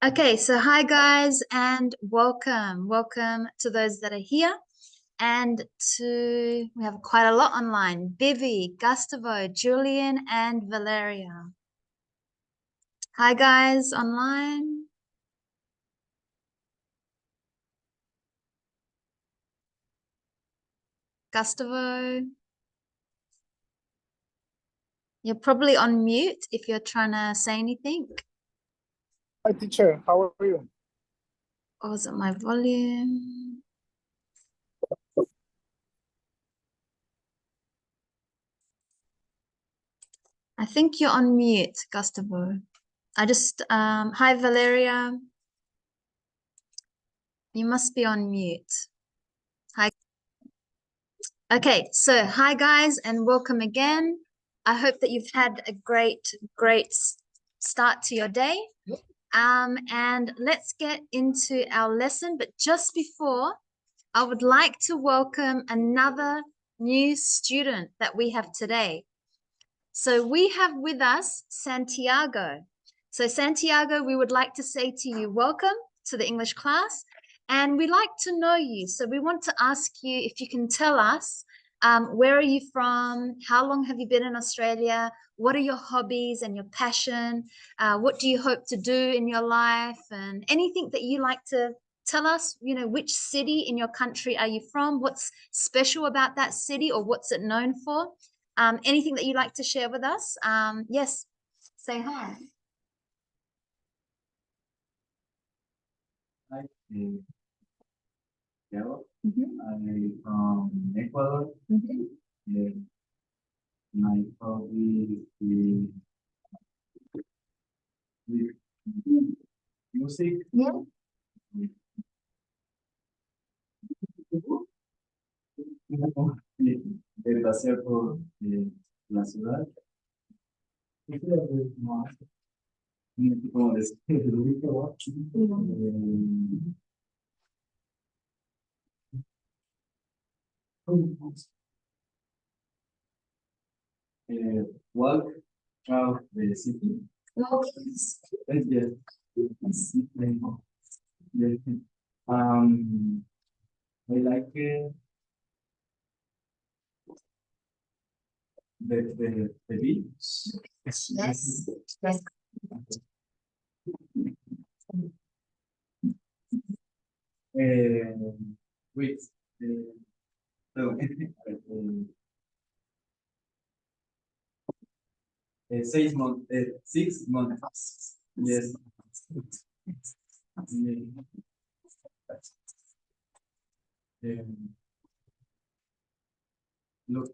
Okay, so hi guys and welcome. Welcome to those that are here and we have quite a lot online. Bivi, Gustavo, Julian, and Valeria. Hi guys online. Gustavo. You're probably on mute if you're trying to say anything. Hi teacher, how are you? Oh, is it my volume? I think you're on mute, Gustavo. Hi Valeria. You must be on mute. Hi. Okay, so hi guys and welcome again. I hope that you've had a great start to your day. And let's get into our lesson. But just before, I would like to welcome another new student that we have today. So we have with us Santiago. So Santiago, we would like to say to you, welcome to the English class. And we like to know you. So we want to ask you if you can tell us, where are you from? How long have you been in Australia? What are your hobbies and your passion? What do you hope to do in your life? And anything that you like to tell us, which city in your country are you from? What's special about that city, or what's it known for? Anything that you'd like to share with us? Yes, say hi. Hi, Thiago. I'm from Ecuador. My hobby is music. Yeah. De pasear por la ciudad. Como walk throughout the city. Yes. I like the beach. Yes. Yes. With so, 6 months. 6 months. Yes. Look.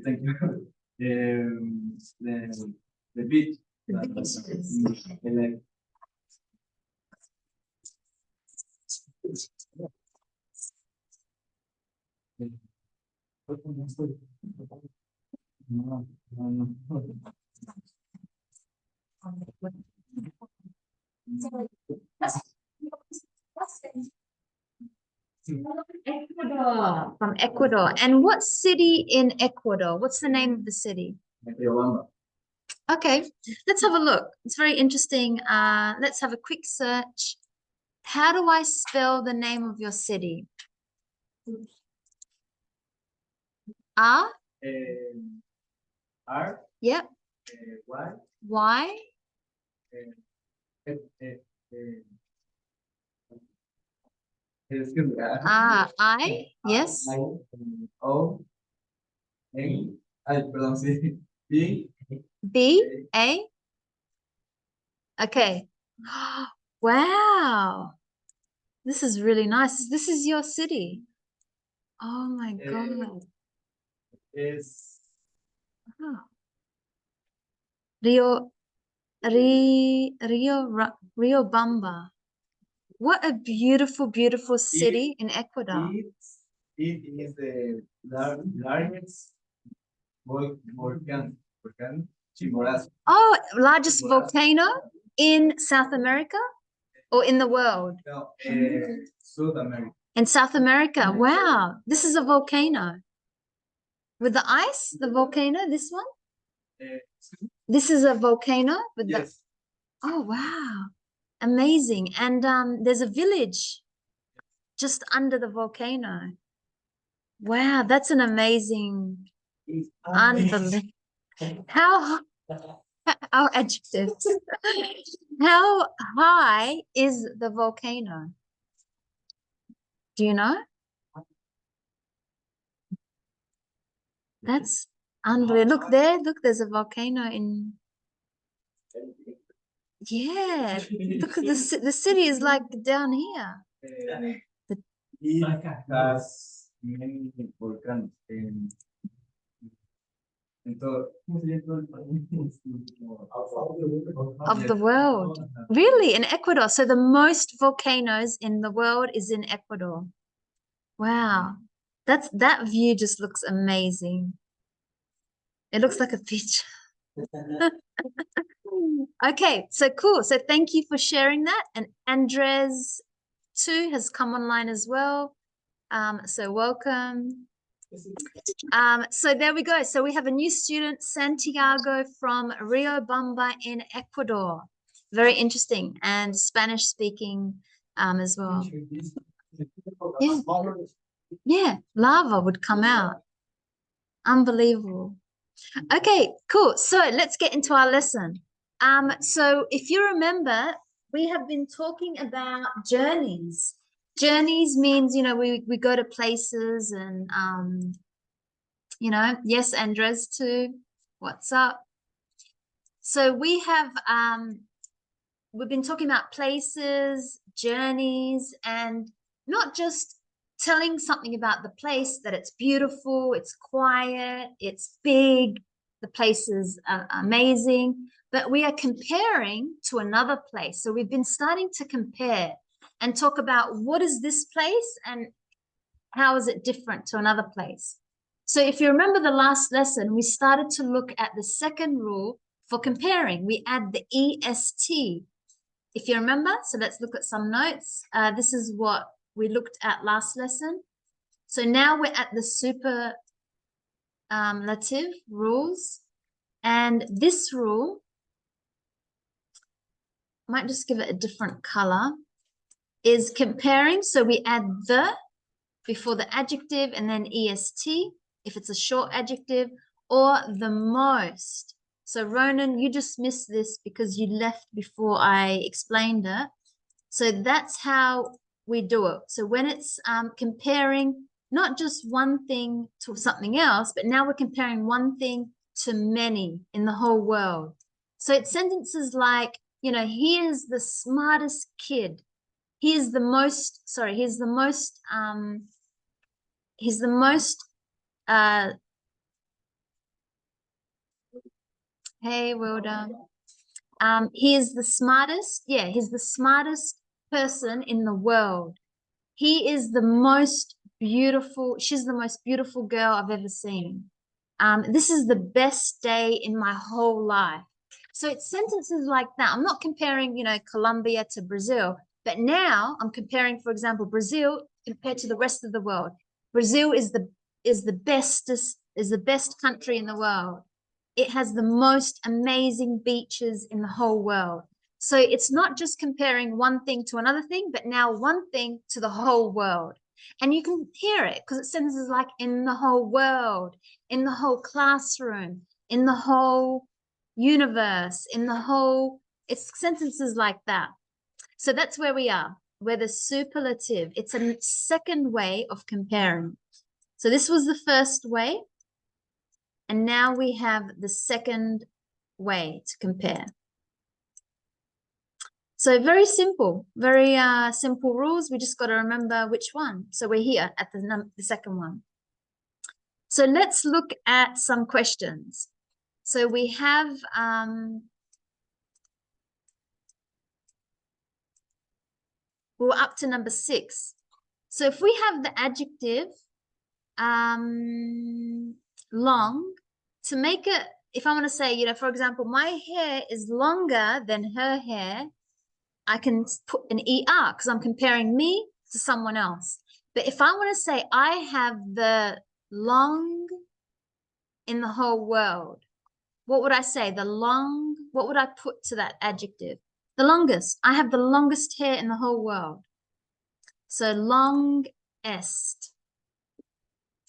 Thank you. The beach. The beaches. I like. Ecuador, from Ecuador. And what city in Ecuador? What's the name of the city? Okay, let's have a look. It's very interesting. Let's have a quick search. How do I spell the name of your city? R? R. Yep. Y. Y? I? Yes. O. A. Perdón, sí. B. B? A? Okay. Wow. This is really nice. This is your city. Oh my God. Is Rio Bamba. What a beautiful, beautiful city in Ecuador. It is the largest volcano. Chimborazo. Oh, largest volcano in South America or in the world? No, South America. In South America. Wow, this is a volcano. With the ice, the volcano, this one? Uh, This is a volcano with the, yes. oh, wow. Amazing. And there's a village just under the volcano. Wow, that's an amazing, unbelievable. How, our adjectives. How high is the volcano? Do you know? That's unbelievable. Look there, look, there's a volcano in, yeah. Look at the city is like down here. It has many volcanoes in todo. Of the world. Really, in Ecuador. So the most volcanoes in the world is in Ecuador. Wow. That view just looks amazing. It looks like a picture. Okay, so cool. So thank you for sharing that. And Andres too has come online as well. So welcome. So there we go. So we have a new student, Santiago from Riobamba in Ecuador. Very interesting, and Spanish speaking as well. Yeah. Yeah, lava would come out. Unbelievable. Okay, cool. So let's get into our lesson. So if you remember, we have been talking about journeys. Journeys means, you know, we go to places and you know, yes, Andres too. What's up? So we have we've been talking about places, journeys, and not just telling something about the place, that it's beautiful, it's quiet, it's big, the place is amazing, but we are comparing to another place. So we've been starting to compare and talk about what is this place and how is it different to another place. So if you remember the last lesson, we started to look at the second rule for comparing. We add the EST. If you remember, so let's look at some notes. This is what we looked at last lesson. So now we're at the superlative rules. And this rule, I might just give it a different color, is comparing. So we add the before the adjective and then EST, if it's a short adjective, or the most. So Ronan, you just missed this because you left before I explained it. So that's how we do it. So when it's comparing not just one thing to something else, but now we're comparing one thing to many in the whole world. So it's sentences like, you know, here's the smartest kid. He's the most, hey, Wilda. He is the smartest, yeah, he's the smartest person in the world. He is the most beautiful, she's the most beautiful girl I've ever seen. This is the best day in my whole life. So it's sentences like that. I'm not comparing, you know, Colombia to Brazil, but now I'm comparing, for example, Brazil compared to the rest of the world. Brazil is the best country in the world. It has the most amazing beaches in the whole world. So it's not just comparing one thing to another thing, but now one thing to the whole world. And you can hear it because it sentences like in the whole world, in the whole classroom, in the whole universe, in the whole, it's sentences like that. So that's where we are. We're the superlative. It's a second way of comparing. So this was the first way. And now we have the second way to compare. So very simple, very simple rules. We just got to remember which one. So we're here at the second one. So let's look at some questions. So we have we're up to number 6. So if we have the adjective long, to make it, if I want to say, you know, for example, my hair is longer than her hair, I can put an ER because I'm comparing me to someone else. But if I want to say I have the long in the whole world. What would I say? What would I put to that adjective? The longest. I have the longest hair in the whole world. So longest.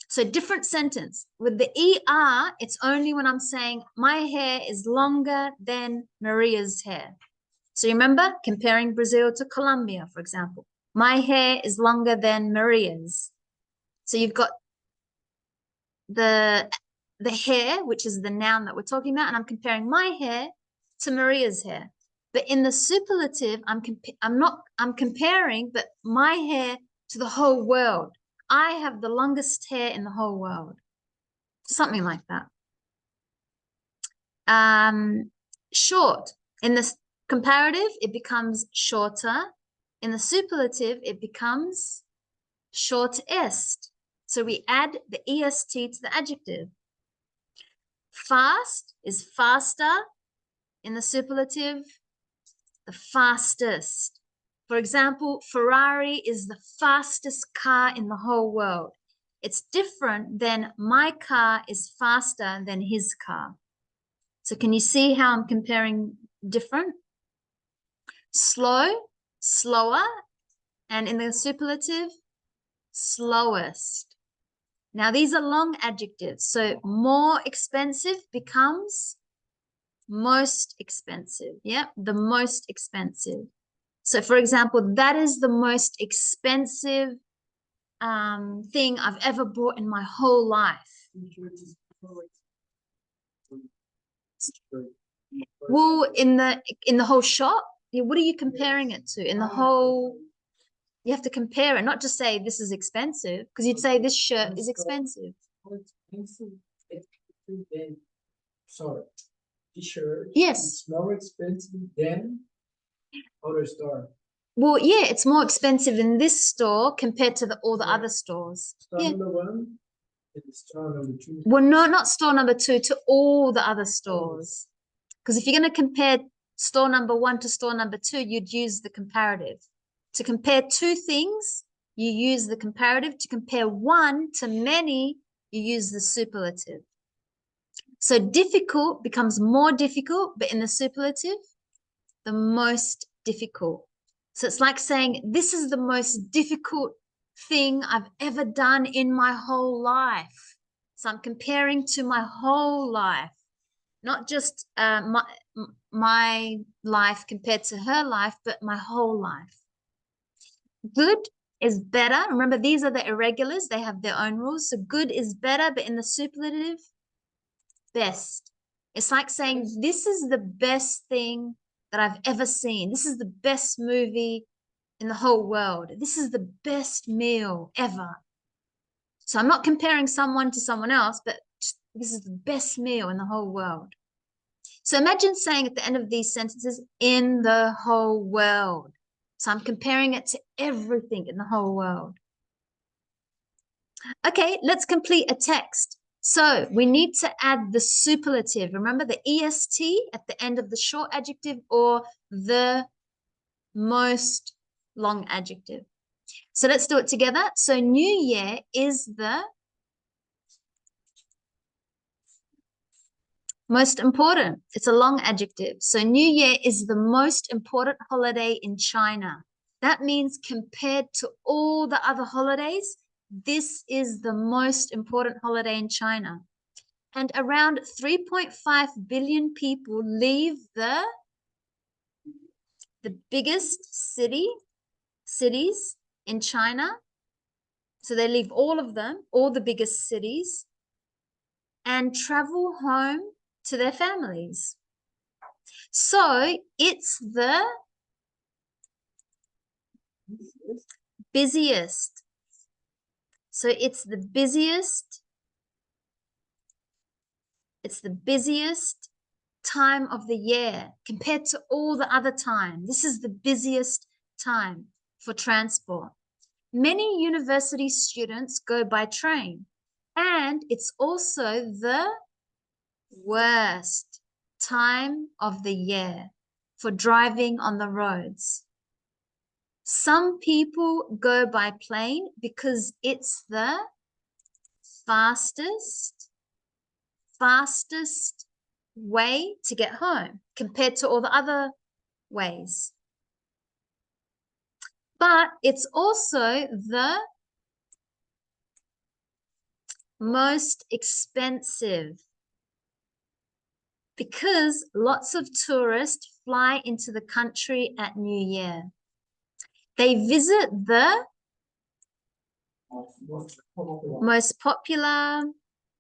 So different sentence. With the ER, it's only when I'm saying my hair is longer than Maria's hair. So remember, comparing Brazil to Colombia, for example. My hair is longer than Maria's. So you've got the hair, which is the noun that we're talking about, and I'm comparing my hair to Maria's hair. But in the superlative, I'm comparing, but my hair to the whole world. I have the longest hair in the whole world. Something like that. Short. In the comparative, it becomes shorter. In the superlative, it becomes shortest. So we add the est to the adjective. Fast is faster. In the superlative, the fastest. For example, Ferrari is the fastest car in the whole world. It's different than my car is faster than his car. So can you see how I'm comparing different? Slow, slower, and in the superlative, slowest. Now these are long adjectives. So more expensive becomes most expensive. Yeah, the most expensive. So for example, that is the most expensive thing I've ever bought in my whole life. Well, in the whole shop, what are you comparing it to? In the whole, you have to compare it, not just say this is expensive, because you'd say this shirt is expensive. Sorry, t-shirt. Yes. It's more expensive than other store. Well, yeah, it's more expensive in this store compared to all the other stores. Store Yeah. number 1 and store number 2. Well, no, not store number 2, to all the other stores. Because if you're going to compare store number 1 to store number 2, you'd use the comparative. To compare two things, you use the comparative. To compare one to many, you use the superlative. So difficult becomes more difficult, but in the superlative, the most difficult. So it's like saying, this is the most difficult thing I've ever done in my whole life. So I'm comparing to my whole life, not just my life compared to her life, but my whole life. Good is better. Remember, these are the irregulars. They have their own rules. So good is better, but in the superlative, best. It's like saying, this is the best thing that I've ever seen. This is the best movie in the whole world. This is the best meal ever. So I'm not comparing someone to someone else, but this is the best meal in the whole world. So imagine saying at the end of these sentences, in the whole world. So I'm comparing it to everything in the whole world. Okay, let's complete a text. So we need to add the superlative. Remember the est at the end of the short adjective or the most long adjective. So let's do it together. So New Year is the most important. It's a long adjective. So New Year is the most important holiday in China. That means compared to all the other holidays, this is the most important holiday in China. And around 3.5 billion people leave the biggest cities in China. So they leave all of them, all the biggest cities, and travel home to their families. So it's the busiest. So it's the busiest. It's the busiest time of the year compared to all the other time. This is the busiest time for transport. Many university students go by train, and it's also the worst time of the year for driving on the roads. Some people go by plane because it's the fastest fastest way to get home compared to all the other ways. But it's also the most expensive because lots of tourists fly into the country at New Year. They visit the most popular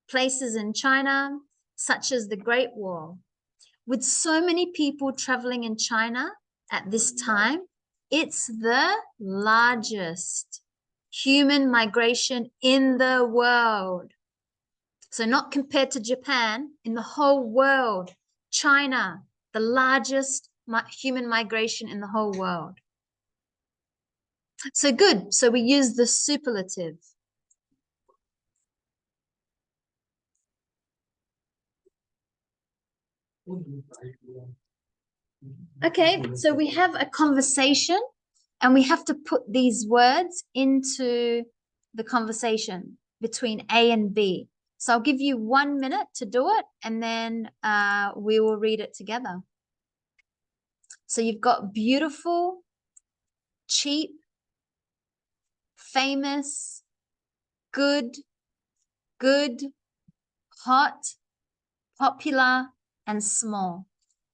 places in China, such as the Great Wall. With so many people traveling in China at this time, it's the largest human migration in the world. So not compared to Japan, in the whole world, China, the largest human migration in the whole world. So good. So we use the superlative. Okay, so we have a conversation and we have to put these words into the conversation between A and B. So I'll give you 1 minute to do it and then we will read it together. So you've got beautiful, cheap, famous, good, hot, popular, and small.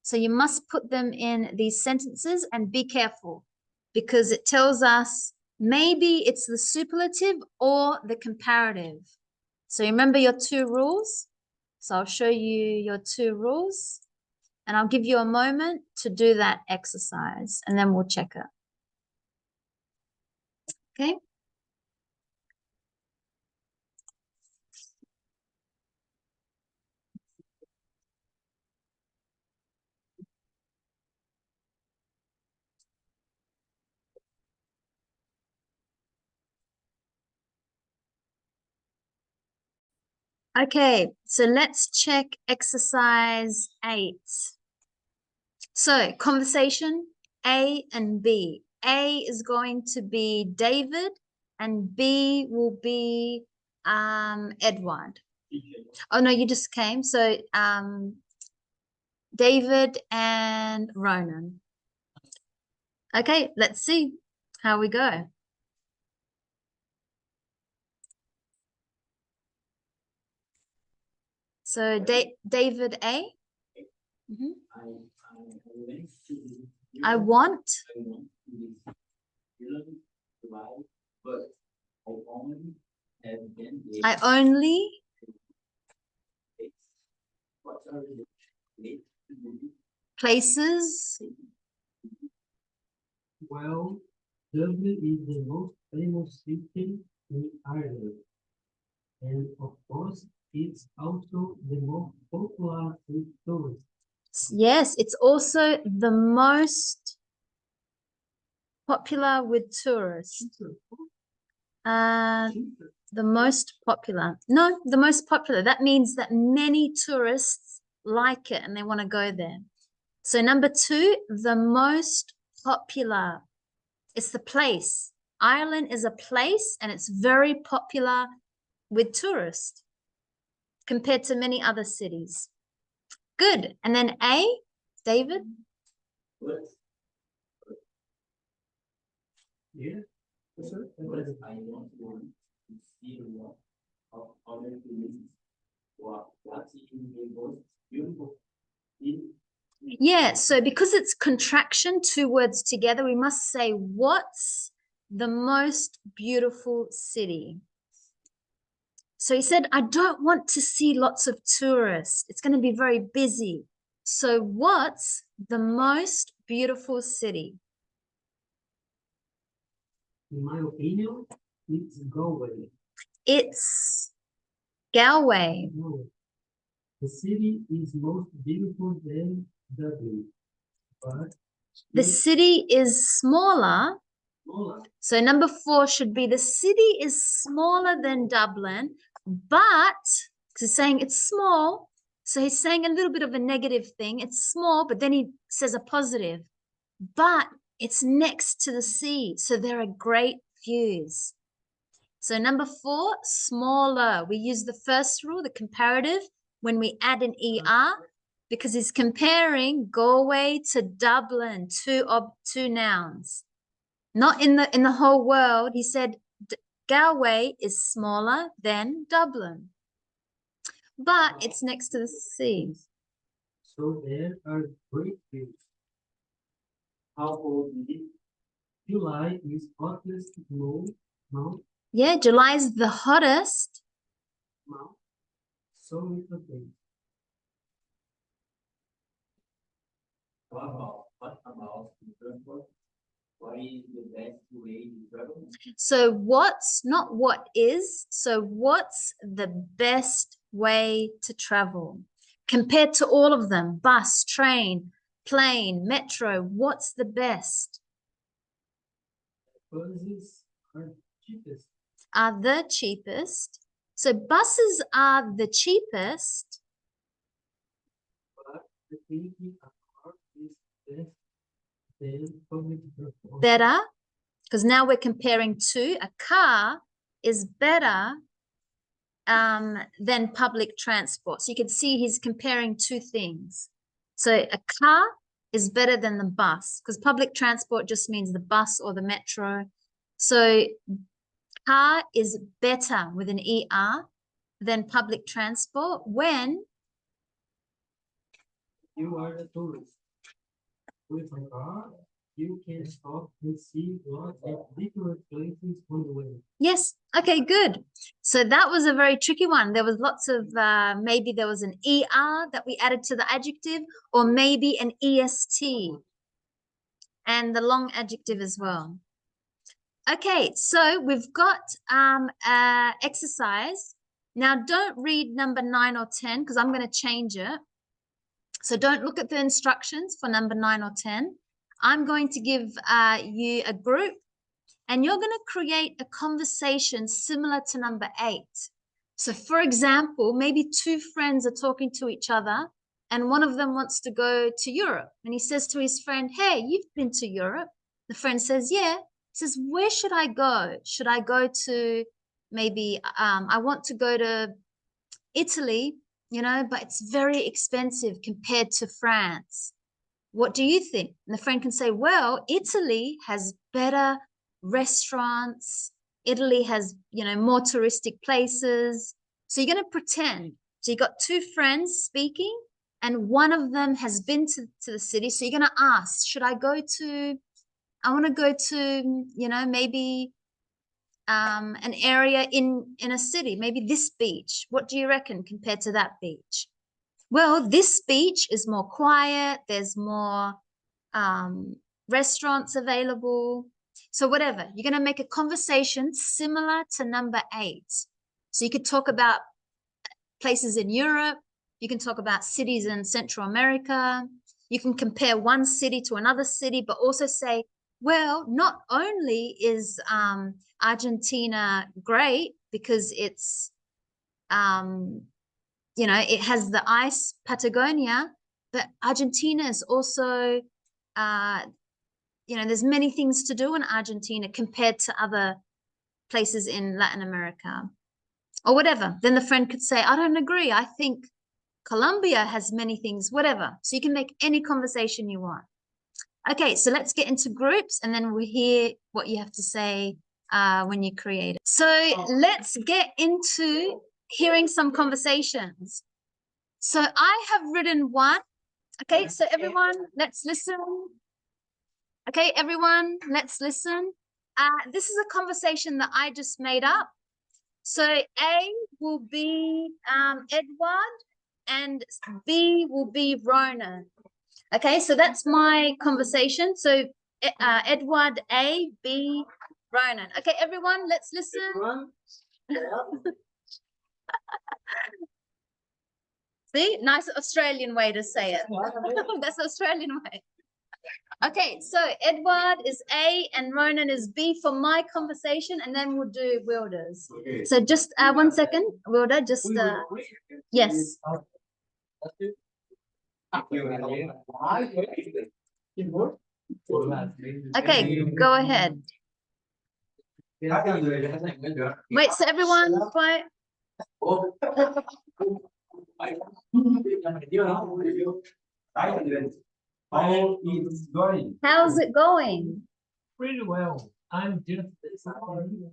So you must put them in these sentences and be careful because it tells us maybe it's the superlative or the comparative. So remember your 2 rules. So I'll show you your 2 rules and I'll give you a moment to do that exercise and then we'll check it. Okay. Okay, so let's check exercise 8. So conversation A and B. A is going to be David and B will be Edward. Oh no, you just came. So David and Ronan. Okay, let's see how we go. So David A. I want. I only. Places. Well, Dublin is the most famous city in Ireland. And of course, it's also the most popular with tourists. Yes, it's also the most popular with tourists. The most popular. No, the most popular. That means that many tourists like it and they want to go there. So number 2, the most popular. It's the place. Ireland is a place and it's very popular with tourists compared to many other cities. Good. And then A, David? Yeah. I want to see what other things, what's in the most beautiful in. Yeah, so because it's contraction, 2 words together, we must say, what's the most beautiful city? So he said, I don't want to see lots of tourists. It's going to be very busy. So what's the most beautiful city? In my opinion, it's Galway. It's Galway. No. The city is most beautiful than Dublin, but The city is smaller. So number 4 should be the city is smaller than Dublin, but he's saying it's small. So he's saying a little bit of a negative thing. It's small, but then he says a positive. But it's next to the sea, so there are great views. So number 4, smaller. We use the first rule, the comparative, when we add an ER because he's comparing Galway to Dublin, two nouns. Not in the whole world. He said Galway is smaller than Dublin, but it's next to the sea. So there are great views. How old is it? July is hottest month. Yeah, July is the hottest. So it's okay. What about the transport? What is the best way to travel? So what's, not what is, so what's the best way to travel? Compared to all of them, bus, train, plane, metro, what's the best? Buses are cheapest. Are the cheapest. So buses are the cheapest. But I think a car is best than public transport. Better, because now we're comparing two. A car is better than public transport. So you can see he's comparing two things. So a car is better than the bus because public transport just means the bus or the metro. So car is better with an ER than public transport when You are a tourist. With a car, you can stop and see lots of different places on the way. yes, okay, good. So that was a very tricky one. There was lots of maybe there was an ER that we added to the adjective, or maybe an EST and the long adjective as well. Okay, so we've got exercise. Now don't read number 9 or 10 because I'm going to change it. So don't look at the instructions for number 9 or 10. I'm going to give you a group and you're going to create a conversation similar to number 8. So for example, maybe two friends are talking to each other and one of them wants to go to Europe. And he says to his friend, hey, you've been to Europe. The friend says, yeah. He says, where should I go? Should I go to maybe, I want to go to Italy, you know, but it's very expensive compared to France. What do you think? And the friend can say, well, Italy has better restaurants. Italy has, you know, more touristic places. So you're going to pretend. So you got two friends speaking and one of them has been to the city. So you're going to ask, should I go to, I want to go to, you know, maybe an area in a city, maybe this beach. What do you reckon compared to that beach? Well, this beach is more quiet. There's more restaurants available. So whatever, you're going to make a conversation similar to number 8. So you could talk about places in Europe. You can talk about cities in Central America. You can compare one city to another city, but also say, well, not only is Argentina great because it's, you know, it has the ice, Patagonia, but Argentina is also, you know, there's many things to do in Argentina compared to other places in Latin America or whatever. Then the friend could say, I don't agree. I think Colombia has many things, whatever. So you can make any conversation you want. Okay, so let's get into groups and then we'll hear what you have to say when you create it. So let's get into hearing some conversations. So I have written one. Okay, so everyone, let's listen. Okay, everyone, let's listen. This is a conversation that I just made up. So A will be Edward and B will be Ronan. Okay, so that's my conversation. So Edward A, B, Ronan. Okay, everyone, let's listen. See, nice Australian way to say it. That's the Australian way. Okay, so Edward is A and Ronan is B for my conversation, and then we'll do Wilder's. Okay. So just 1 second, Wilder, just yes. Okay, go ahead. Wait, so everyone, quiet. How it's going? How's it going? Pretty well. I'm just deciding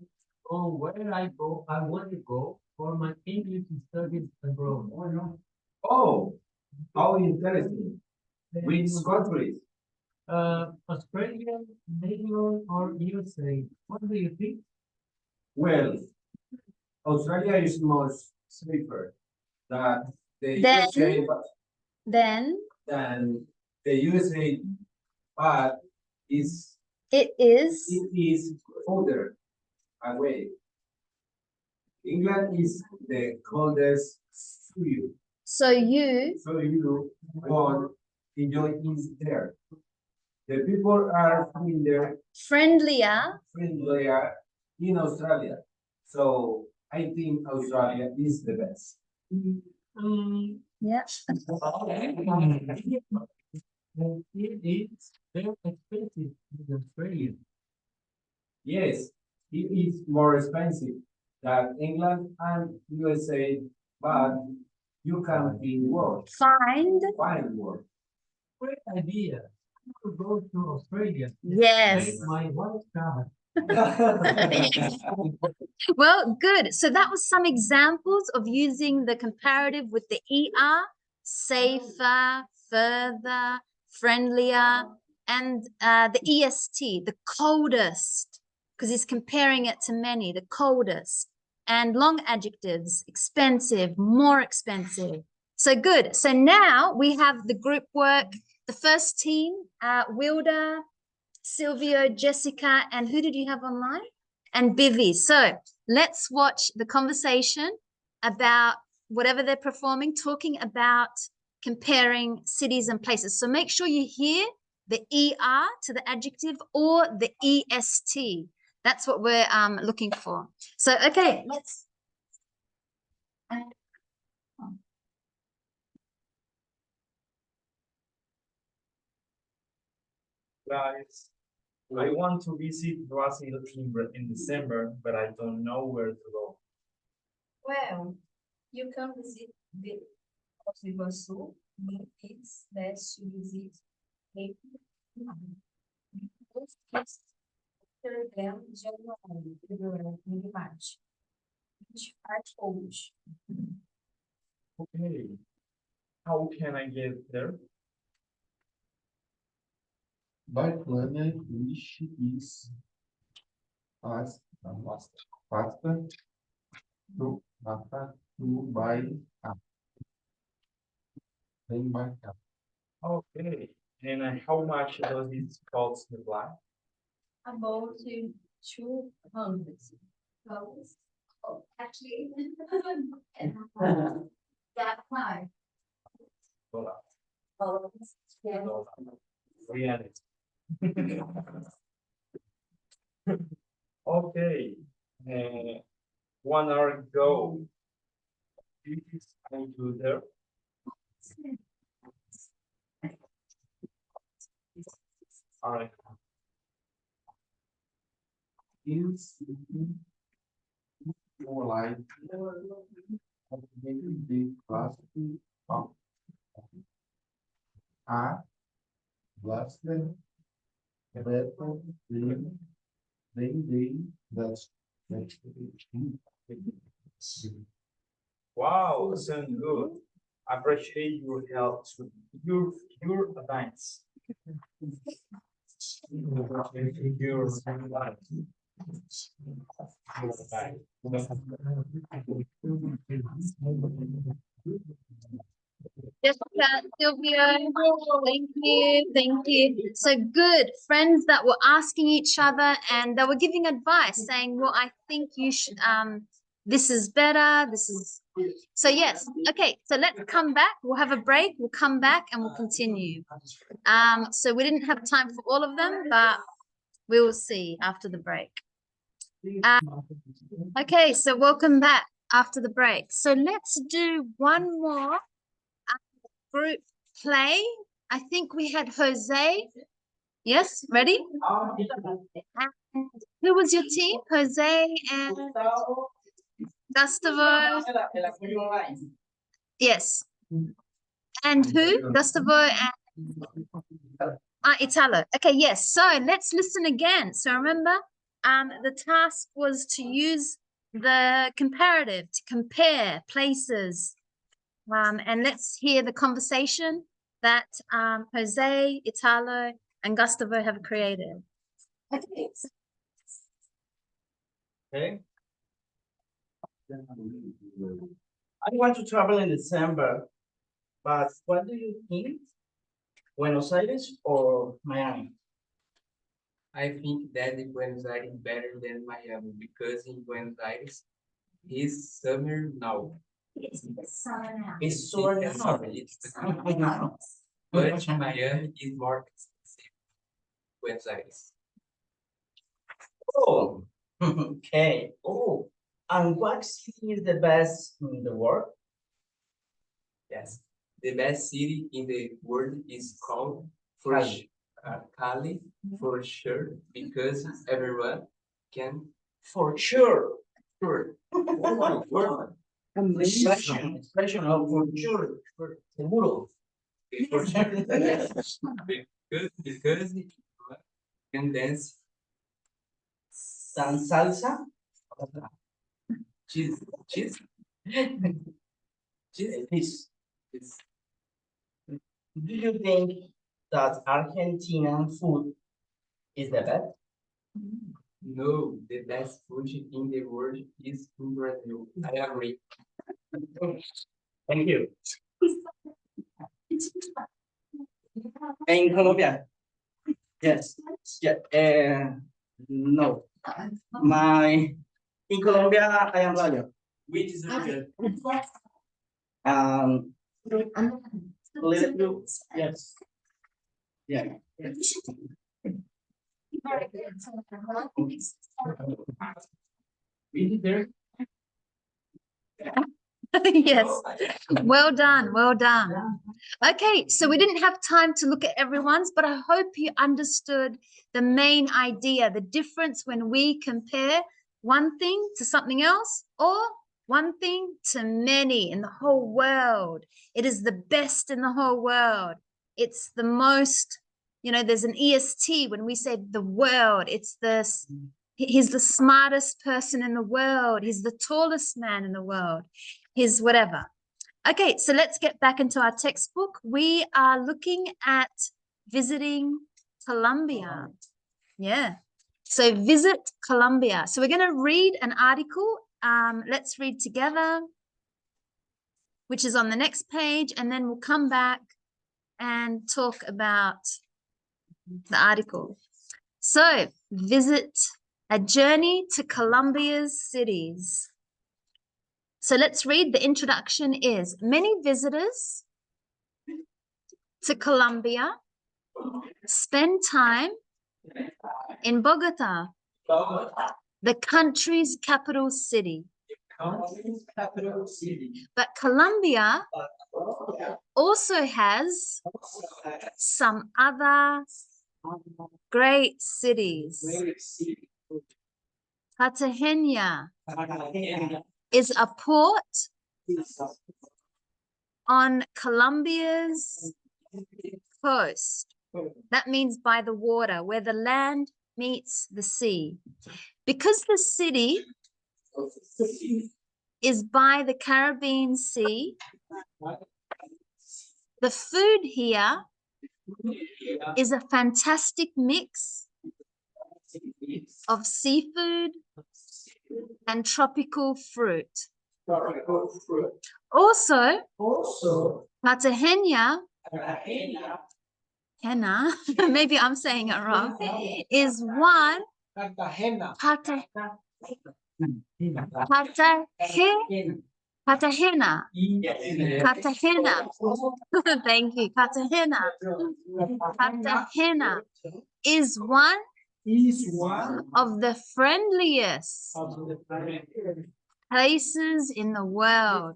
on where I go. I want to go for my English studies abroad. Oh, how interesting. Which countries? Australia, England, or USA. What do you think? Well, Australia is most safer than the Then- USA, but Then than the USA, but is it is. it is further away. England is the coldest to you, So you so you won't enjoy it there. The people are friendlier. friendlier in Australia, so I think Australia is the best. Yeah. And it is very expensive in Australia. Yes, it is more expensive than England and USA, but you can find work. Great idea. I could go to Australia. Yes. Take my wife's car. Well, good. So that was some examples of using the comparative with the ER, safer, further, friendlier, and the EST, the coldest, because he's comparing it to many, the coldest, and long adjectives, expensive, more expensive. So good. So now we have the group work. The first team, Wilda, Silvio, Jessica, and who did you have online? And Bivy. So let's watch the conversation about whatever they're performing, talking about comparing cities and places. So make sure you hear the ER to the adjective or the EST. That's what we're looking for. So, okay, let's. Guys, I want to visit Brazil in December, but I don't know where to go. Well, you can visit the Portugal Sul, but it's best to visit Cape Town. Because it's after them January, February, and March, which are cold. Okay, how can I get there? By planet, which is as faster to mata to by up. Then by up. Okay, and how much does it cost the flight? About 200 dollars. Oh, actually, that high. Dollar. Dollars, yeah. Reality. Okay, 1 hour ago. This I do there. All right. Is more like maybe the classic of a less than better than that's Wow, sounds good. I appreciate your help to your advice. Your advice. Jessica, Silvio, thank you. So good friends that were asking each other and they were giving advice saying, well, I think you should, this is better, this is, so yes. Okay, so let's come back. We'll have a break. We'll come back and we'll continue. So we didn't have time for all of them, but we will see after the break. Okay, so welcome back after the break. So let's do one more group play. I think we had Jose. Yes, ready? And who was your team? Jose and Gustavo. Yes. And who? Gustavo and Italo. Okay, yes. So let's listen again. So remember, the task was to use the comparative to compare places. And let's hear the conversation that Jose, Italo, and Gustavo have created. Okay. Okay. I want to travel in December, but what do you think? Buenos Aires or Miami? I think that the Buenos Aires is better than Miami because in Buenos Aires is summer now. It's the summer now. It's so now. It's the summer now. But Miami is more expensive. Buenos Aires. Oh, okay. Oh, and what city is the best in the world? Yes. The best city in the world is called Cali. Cali for sure because everyone can For sure. sure. Expression of for sure. Seguro. For sure. Because everyone can dance San salsa. cheese cheese Please. cheese. Do you think that Argentinian food is the best? No, the best food in the world is in Brazil. I agree. Thank you. In Colombia? Yes. Yeah. No. In Colombia, I am liar. Which is the Little, yes. Yeah. really there? Yes. Well done. Well done. Okay, so we didn't have time to look at everyone's, but I hope you understood the main idea, the difference when we compare one thing to something else or one thing to many in the whole world. It is the best in the whole world. It's the most, there's an EST when we say the world. It's this. He's the smartest person in the world. He's the tallest man in the world. He's whatever. Okay, so let's get back into our textbook. We are looking at visiting Colombia. Yeah. So visit Colombia. So we're going to read an article. Let's read together, which is on the next page, and then we'll come back and talk about the article. So visit a journey to Colombia's cities. So let's read. The introduction is many visitors to Colombia spend time in Bogota, the country's capital city. But Colombia also has some other great cities. Cartagena is a port on Colombia's coast. That means by the water, where the land meets the sea. Because the city is by the Caribbean Sea, the food here is a fantastic mix of seafood and tropical fruit. Also, Cartagena, maybe I'm saying it wrong, is one Cartagena. Thank you. Cartagena is one of the friendliest places in the world.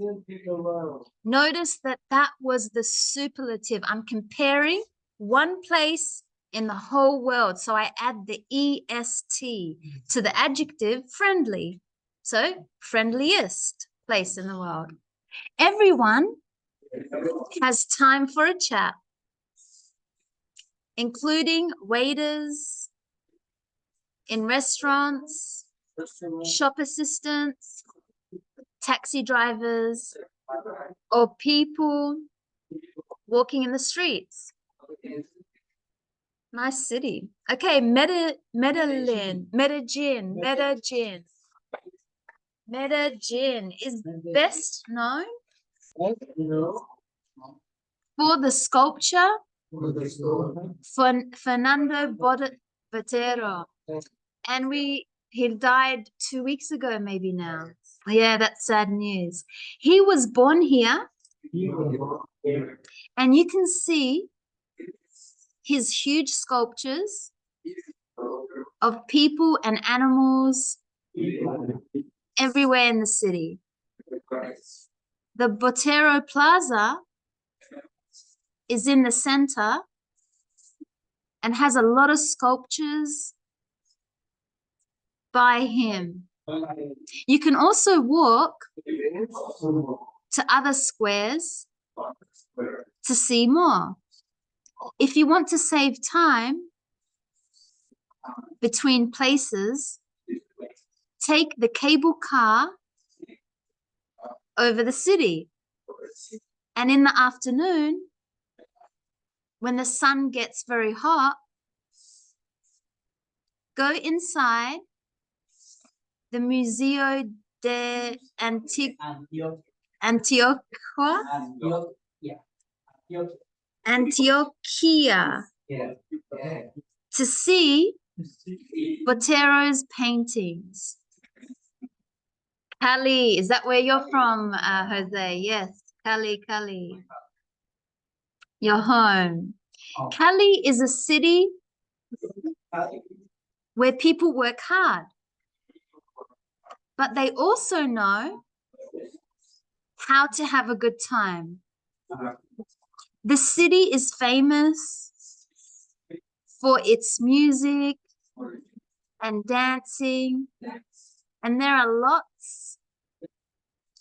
Notice that was the superlative. I'm comparing one place in the whole world. So I add the EST to the adjective friendly. So friendliest place in the world. Everyone has time for a chat, including waiters in restaurants, shop assistants, taxi drivers, or people walking in the streets. Nice city. Okay, Medellin is best known for the sculpture Fernando Botero. And he died 2 weeks ago, maybe now. Yeah, that's sad news. He was born here, and you can see his huge sculptures of people and animals everywhere in the city. The Botero Plaza is in the center and has a lot of sculptures by him. You can also walk to other squares to see more. If you want to save time between places, take the cable car over the city. And in the afternoon, when the sun gets very hot, go inside the Museo de Antioquia to see Botero's paintings. Cali, is that where you're from, Jose? Yes, Cali. Your home. Cali is a city where people work hard, but they also know how to have a good time. The city is famous for its music and dancing, and there are lots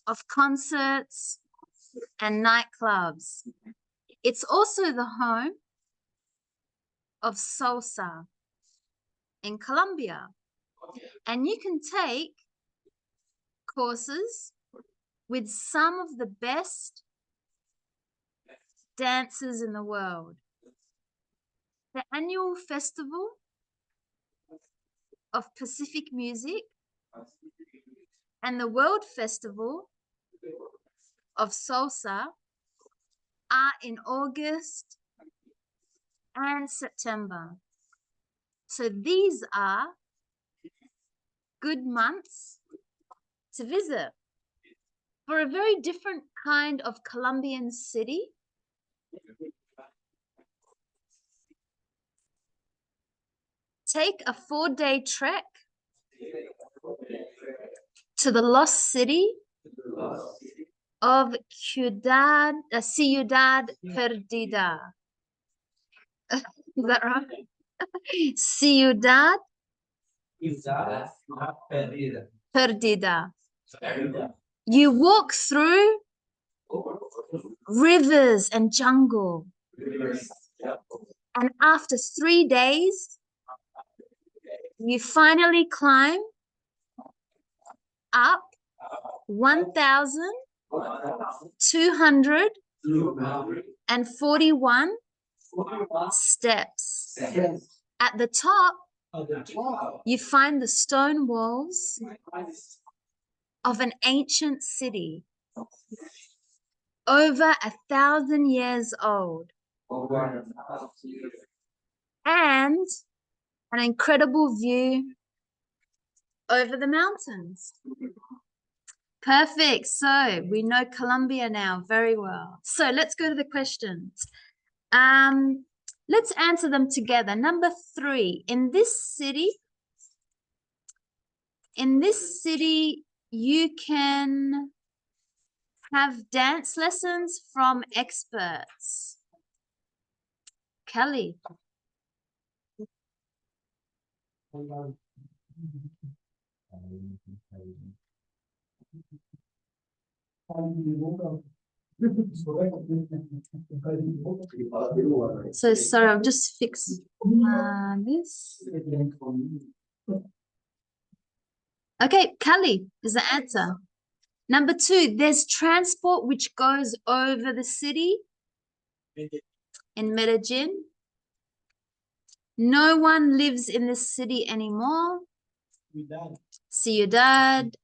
of concerts and nightclubs. It's also the home of salsa in Colombia, and you can take courses with some of the best dancers in the world. The annual festival of Pacific music and the World Festival of Salsa are in August and September. So these are good months to visit. For a very different kind of Colombian city, take a 4-day trek to the lost city of Ciudad Perdida. Is that right? Ciudad Perdida. You walk through rivers and jungle. And after 3 days, you finally climb up 1,241 steps. At the top, you find the stone walls of an ancient city, over 1,000 years old, and an incredible view over the mountains. Perfect. So we know Colombia now very well. So let's go to the questions. Let's answer them together. Number 3, in this city, you can have dance lessons from experts. Kelly. So sorry, I'll just fix this. Okay, Kelly is the answer. Number 2, there's transport which goes over the city in Medellin. No one lives in the city anymore. Ciudad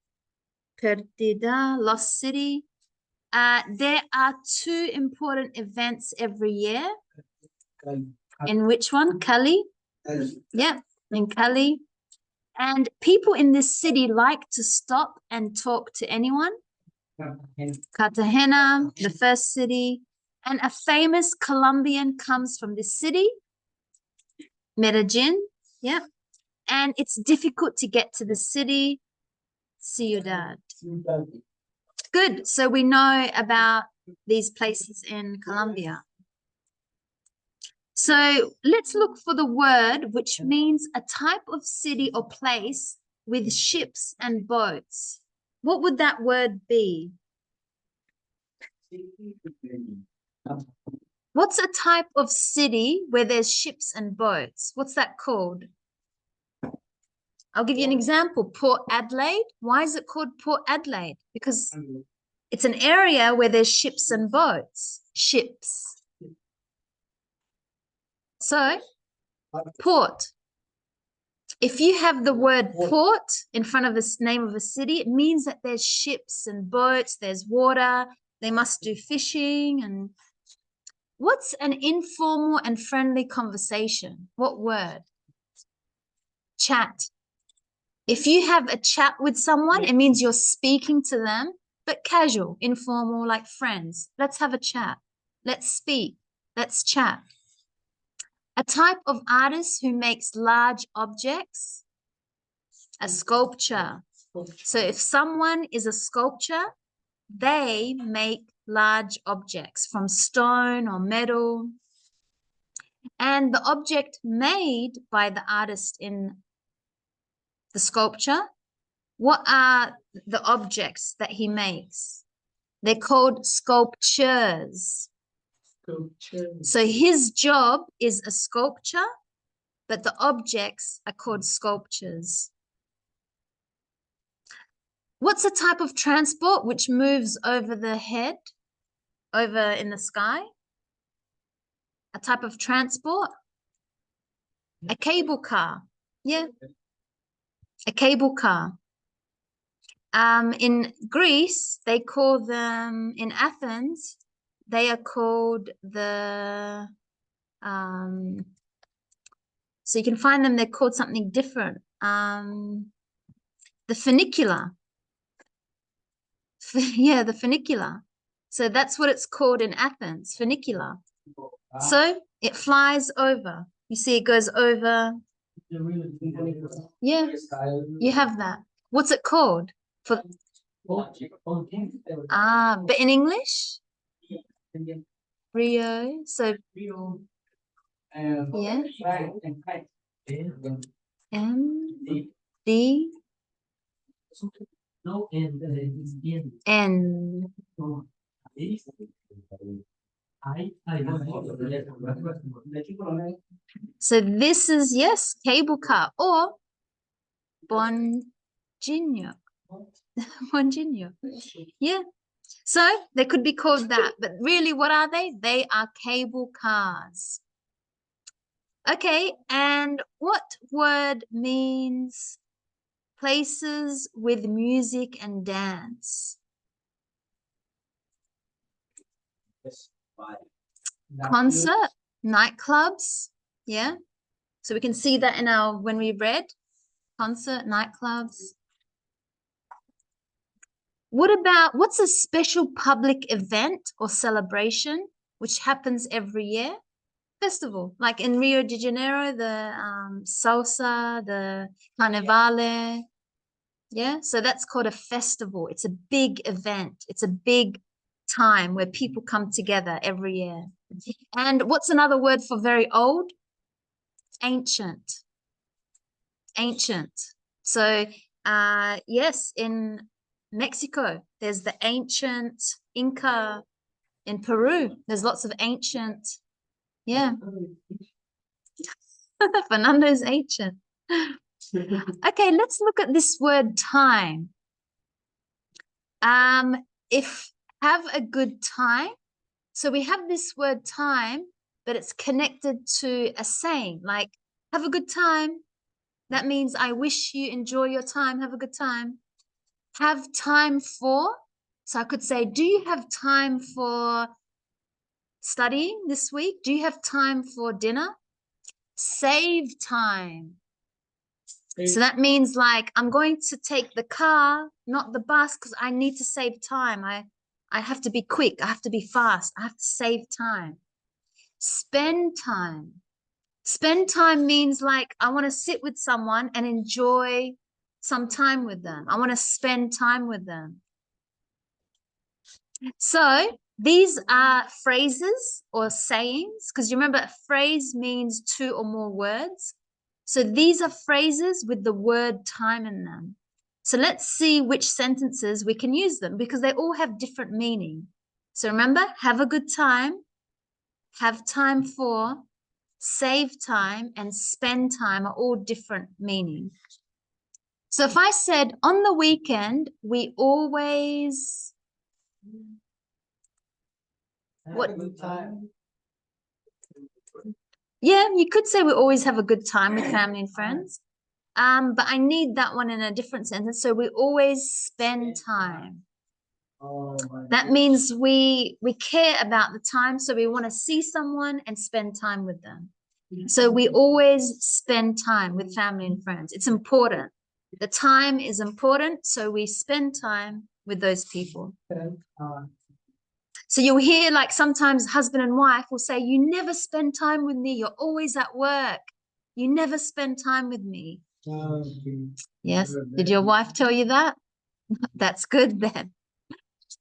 perdida, lost city. There are 2 important events every year. In which one? Cali? Yeah, in Cali. And people in this city like to stop and talk to anyone. Cartagena, the first city. And a famous Colombian comes from this city. Medellin. Yeah. And it's difficult to get to the city. Ciudad. Good. So we know about these places in Colombia. So let's look for the word which means a type of city or place with ships and boats. What would that word be? What's a type of city where there's ships and boats? What's that called? I'll give you an example. Port Adelaide. Why is it called Port Adelaide? Because it's an area where there's ships and boats. Ships. So, port. If you have the word port in front of the name of a city, it means that there's ships and boats, there's water, they must do fishing. And what's an informal and friendly conversation? What word? Chat. If you have a chat with someone, it means you're speaking to them, but casual, informal, like friends. Let's have a chat. Let's speak. Let's chat. A type of artist who makes large objects, a sculpture. So if someone is a sculptor, they make large objects from stone or metal. And the object made by the artist in the sculpture, what are the objects that he makes? They're called sculptures. So his job is a sculpture, but the objects are called sculptures. What's a type of transport which moves over the head, over in the sky? A type of transport? A cable car. Yeah. A cable car. In Greece, they call them, in Athens, they are called the, so you can find them, they're called something different. The funicular. Yeah, the funicular. So that's what it's called in Athens, funicular. So it flies over. You see, it goes over. Yeah, you have that. What's it called? But in English? Rio. So yeah. M D N. So this is, yes, cable car or Bonginho. Bonginho. Yeah. So they could be called that, but really what are they? They are cable cars. Okay, and what word means places with music and dance? Concert, nightclubs, yeah. So we can see that in our, when we read, concert, nightclubs. What about, what's a special public event or celebration which happens every year? Festival, like in Rio de Janeiro, the salsa, the carnevale. Yeah, so that's called a festival. It's a big event. It's a big time where people come together every year. And what's another word for very old? Ancient. Ancient. So yes, in Mexico, there's the ancient Inca In Peru, there's lots of ancient, yeah. Fernando's ancient. Okay, let's look at this word time. If have a good time. So we have this word time, but it's connected to a saying like have a good time. That means I wish you enjoy your time, have a good time. Have time for. So I could say, do you have time for studying this week? Do you have time for dinner? Save time. So that means like I'm going to take the car, not the bus, because I need to save time. I have to be quick. I have to be fast. I have to save time. Spend time. Spend time means like I want to sit with someone and enjoy some time with them. I want to spend time with them. So these are phrases or sayings, because you remember a phrase means two or more words. So these are phrases with the word time in them. So let's see which sentences we can use them because they all have different meaning. So remember, have a good time, have time for, save time, and spend time are all different meanings. So if I said on the weekend, we always... What time? Yeah, you could say we always have a good time with family and friends. But I need that one in a different sentence. So we always spend time. That means we care about the time. So we want to see someone and spend time with them. So we always spend time with family and friends. It's important. The time is important. So we spend time with those people. So you'll hear like sometimes husband and wife will say, you never spend time with me. You're always at work. You never spend time with me. Yes. Did your wife tell you that? That's good then.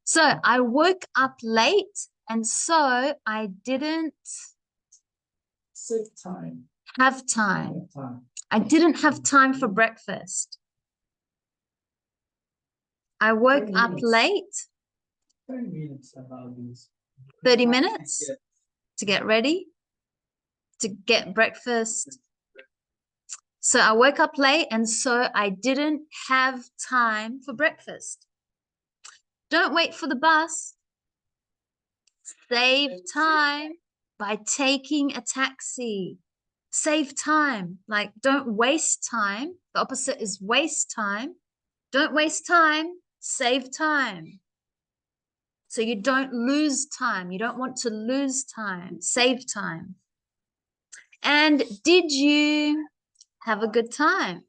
So I woke up late and so I didn't have time. I didn't have time for breakfast. I woke up late. 30 minutes about this. 30 minutes to get ready, to get breakfast. So I woke up late and so I didn't have time for breakfast. Don't wait for the bus. Save time by taking a taxi. Save time. Like don't waste time. The opposite is waste time. Don't waste time. Save time. So you don't lose time. You don't want to lose time. Save time. And did you have a good time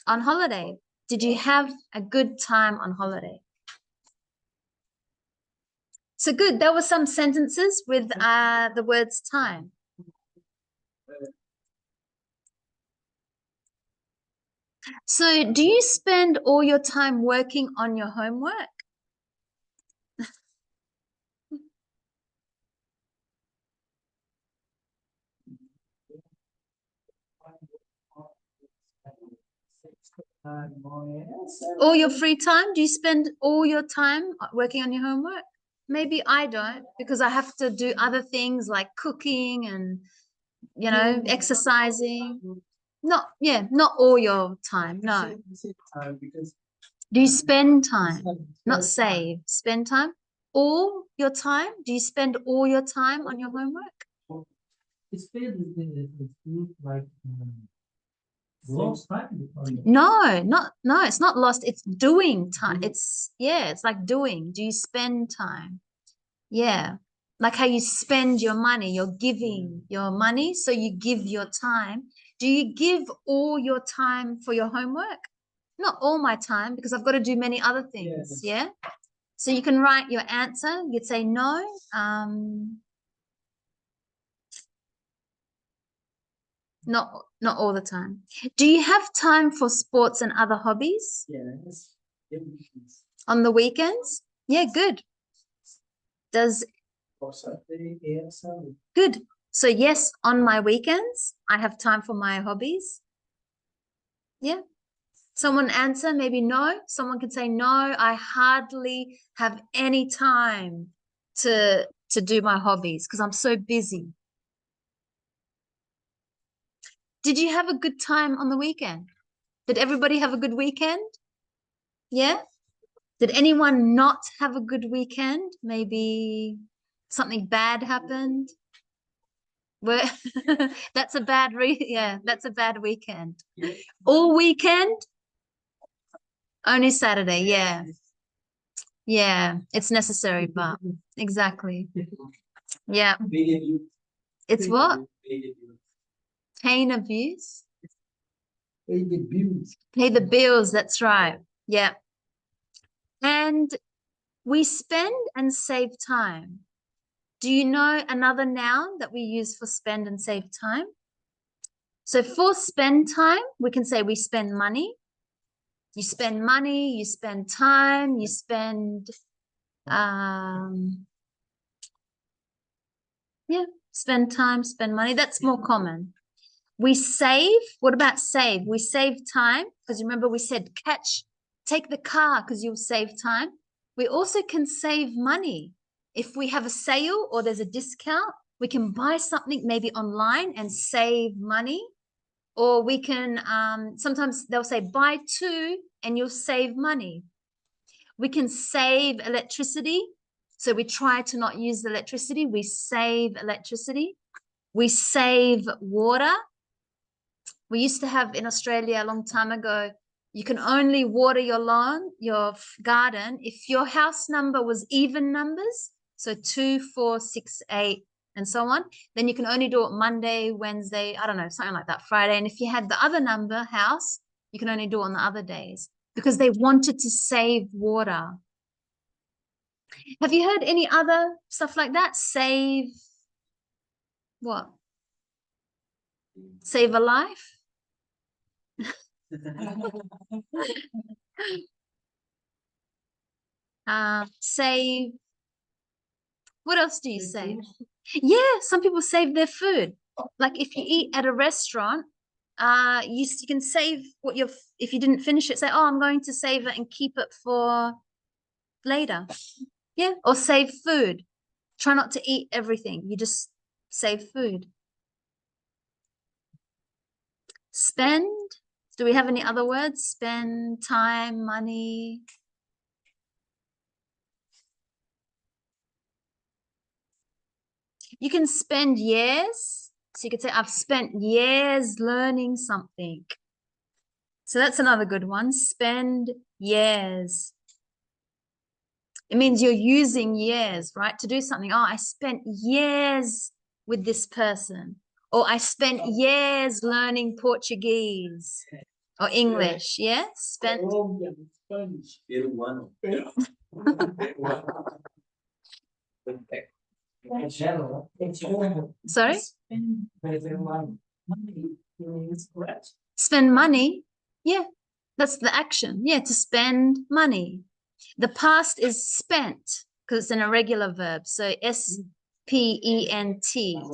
on holiday? Did you have a good time on holiday? So good. There were some sentences with the words time. So do you spend all your time working on your homework? All your free time? Do you spend all your time working on your homework? Maybe I don't because I have to do other things like cooking and, you know, exercising. Not all your time. No. Do you spend time? Not save. Spend time? All your time? Do you spend all your time on your homework? It's fair like lost time. No, it's not lost. It's doing time. It's like doing. Do you spend time? Yeah. Like how you spend your money, you're giving your money, so you give your time. Do you give all your time for your homework? Not all my time because I've got to do many other things. Yes. Yeah. So you can write your answer. You'd say no. Not all the time. Do you have time for sports and other hobbies? Yes. On the weekends? Yeah, good. Does good. So yes, on my weekends, I have time for my hobbies. Yeah. Someone answer, maybe no. Someone can say, no, I hardly have any time to do my hobbies because I'm so busy. Did you have a good time on the weekend? Did everybody have a good weekend? Yeah? Did anyone not have a good weekend? Maybe something bad happened? Where that's a bad that's a bad weekend. All weekend? Only Saturday, yeah. Yeah, it's necessary, but exactly. Yeah. It's what? Pain abuse? Pay the bills. Pay the bills, that's right. Yeah. And we spend and save time. Do you know another noun that we use for spend and save time? So for spend time, we can say we spend money. You spend money, you spend time, you spend yeah, spend time, spend money. That's more common. We save. What about save? We save time because remember we said take the car because you'll save time. We also can save money. If we have a sale or there's a discount, we can buy something maybe online and save money. Or we can, sometimes they'll say buy two and you'll save money. We can save electricity. So we try to not use electricity. We save electricity. We save water. We used to have in Australia a long time ago, you can only water your lawn, your garden, if your house number was even numbers. So 2, 4, 6, 8, and so on. Then you can only do it Monday, Wednesday, I don't know, something like that, Friday. And if you had the other number house, you can only do it on the other days because they wanted to save water. Have you heard any other stuff like that? Save what? Save a life? Save. What else do you save? Yeah, some people save their food. Like if you eat at a restaurant, you can save what you're, if you didn't finish it, say, oh, I'm going to save it and keep it for later. Yeah, or save food. Try not to eat everything. You just save food. Spend. Do we have any other words? Spend, time, money. You can spend years. So you could say, I've spent years learning something. So that's another good one. Spend years. It means you're using years, right? To do something. Oh, I spent years with this person. Or I spent years learning Portuguese or English. Yeah? Spent. Sorry? Spend money. Yeah, that's the action. Yeah, to spend money. The past is spent because it's an irregular verb. So spent,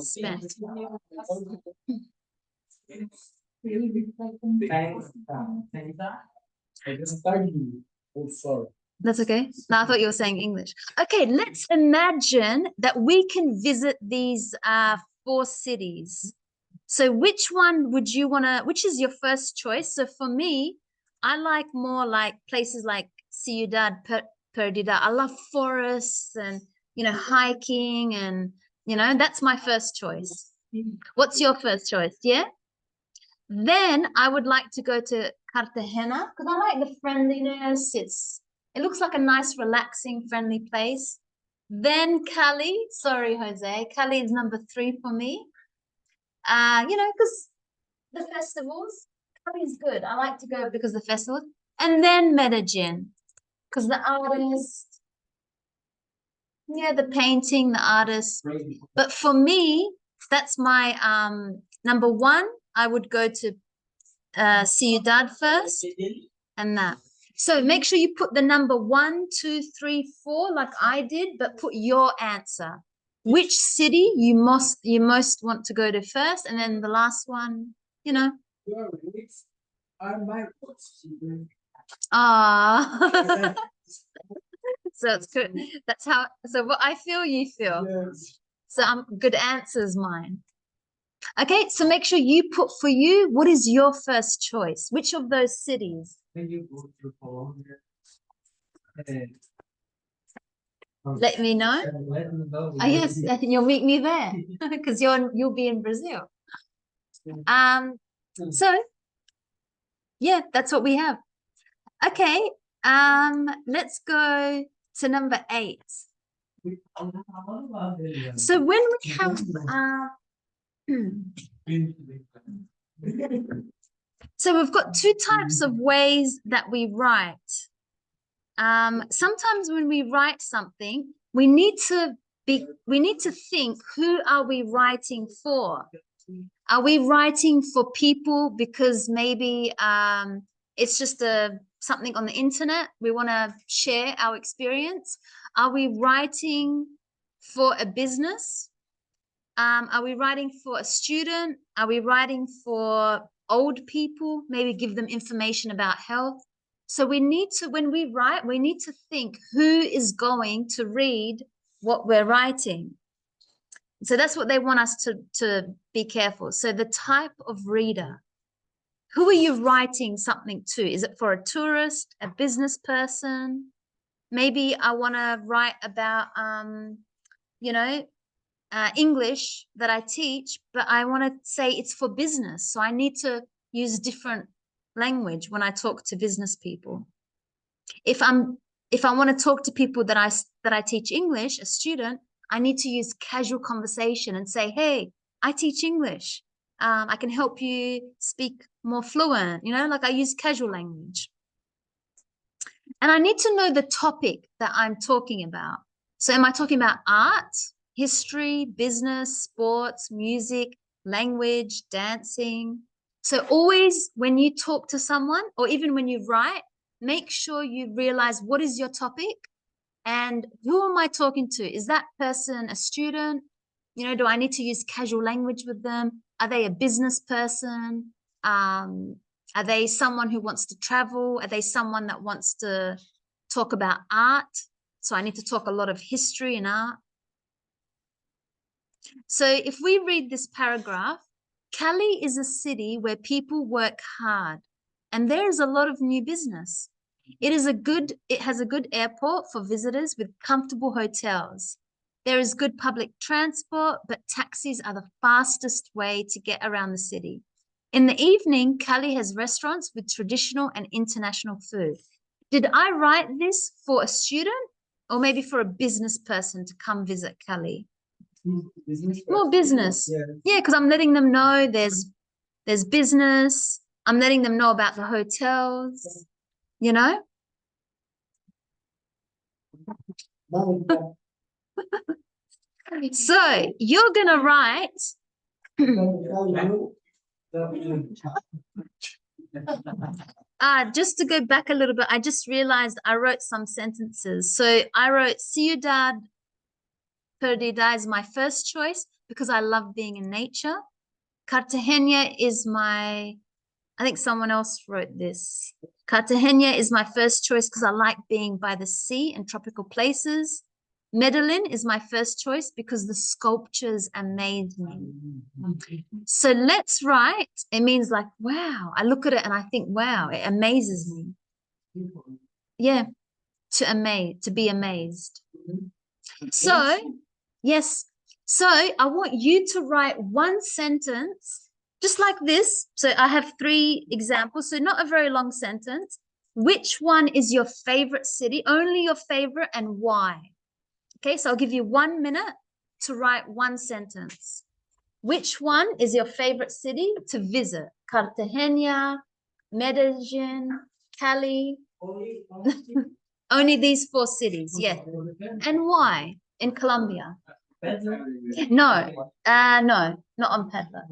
spent. That's okay. No, I thought you were saying English. Okay, let's imagine that we can visit these 4 cities. So which one would you want to, which is your first choice? So for me, I like more like places like Ciudad Perdida. I love forests and, you know, hiking and, you know, that's my first choice. What's your first choice? Yeah? Then I would like to go to Cartagena because I like the friendliness. It looks like a nice, relaxing, friendly place. Then Cali. Sorry, Jose. Cali is number 3 for me. You know, because the festivals, Cali is good. I like to go because of the festivals. And then Medellin, because the artists, yeah, the painting, the artists. But for me, that's my number 1. I would go to Ciudad first and that. So make sure you put the number 1, 2, 3, 4 like I did, but put your answer. Which city you most want to go to first, and then the last one, you know. are my books. Ah. So it's good. That's how, so what I feel, you feel. Yes. So good answers, mine. Okay, so make sure you put for you, what is your first choice? Which of those cities? When you go to Colombia, Let me know. let me know. Oh, yes, you'll meet me there because you'll be in Brazil. So yeah, that's what we have. Okay, let's go to number 8. So when we have so we've got 2 types of ways that we write. Sometimes when we write something, we need to think, who are we writing for? Are we writing for people because maybe it's just something on the internet, we want to share our experience? Are we writing for a business? Are we writing for a student? Are we writing for old people? Maybe give them information about health. So we need to, when we write, we need to think, who is going to read what we're writing? So that's what they want us to be careful. So the type of reader, who are you writing something to? Is it for a tourist, a business person? Maybe I want to write about, English that I teach, but I want to say it's for business. So I need to use different language when I talk to business people. If I want to talk to people that I teach English, a student, I need to use casual conversation and say, hey, I teach English. I can help you speak more fluent, like I use casual language. And I need to know the topic that I'm talking about. So am I talking about art, history, business, sports, music, language, dancing? So always when you talk to someone, or even when you write, make sure you realize, what is your topic and who am I talking to? Is that person a student? Do I need to use casual language with them? Are they a business person? Are they someone who wants to travel? Are they someone that wants to talk about art? So I need to talk a lot of history and art. So if we read this paragraph, Cali is a city where people work hard and there is a lot of new business. It has a good airport for visitors with comfortable hotels. There is good public transport, but taxis are the fastest way to get around the city. In the evening, Cali has restaurants with traditional and international food. Did I write this for a student or maybe for a business person to come visit Cali? More business. Yeah, because I'm letting them know there's business. I'm letting them know about the hotels, So you're going to write. Just to go back a little bit, I just realized I wrote some sentences. So I wrote Ciudad Perdida is my first choice because I love being in nature. Cartagena is I think someone else wrote this. Cartagena is my first choice because I like being by the sea and tropical places. Medellin is my first choice because the sculptures amaze me. So let's write. It means like, wow. I look at it and I think, wow, it amazes me. Yeah, to be amazed. So, yes. So I want you to write one sentence just like this. So I have 3 examples. So not a very long sentence. Which one is your favorite city? Only your favorite and why? Okay, so I'll give you 1 minute to write one sentence. Which one is your favorite city to visit? Cartagena, Medellin, Cali. Only these 4 cities, yeah. And why? In Colombia? No, no, not on Peddler.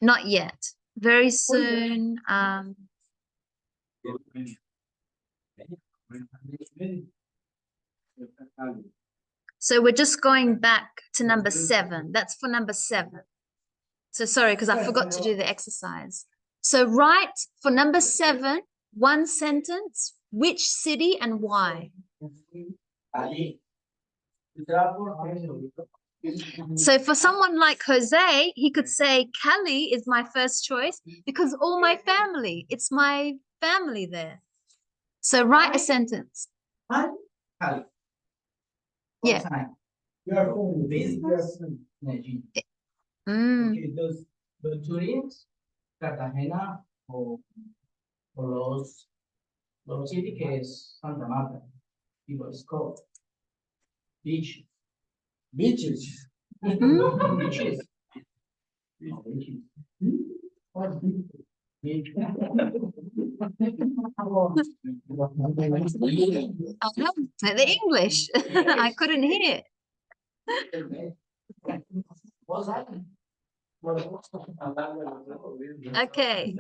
Not yet. Very soon. So we're just going back to number 7. That's for number 7. So sorry, because I forgot to do the exercise. So write for number 7, one sentence, which city and why. Ali. So for someone like Jose, he could say Cali is my first choice because all my family, it's my family there. So write a sentence. Ali. Yeah. You are from Business. Medellín. Mm. Okay, the Turín, Cartagena o los sitios que es Santa Marta. People it's called beach. beaches. Beaches. Beaches. The English. I couldn't hear. Okay.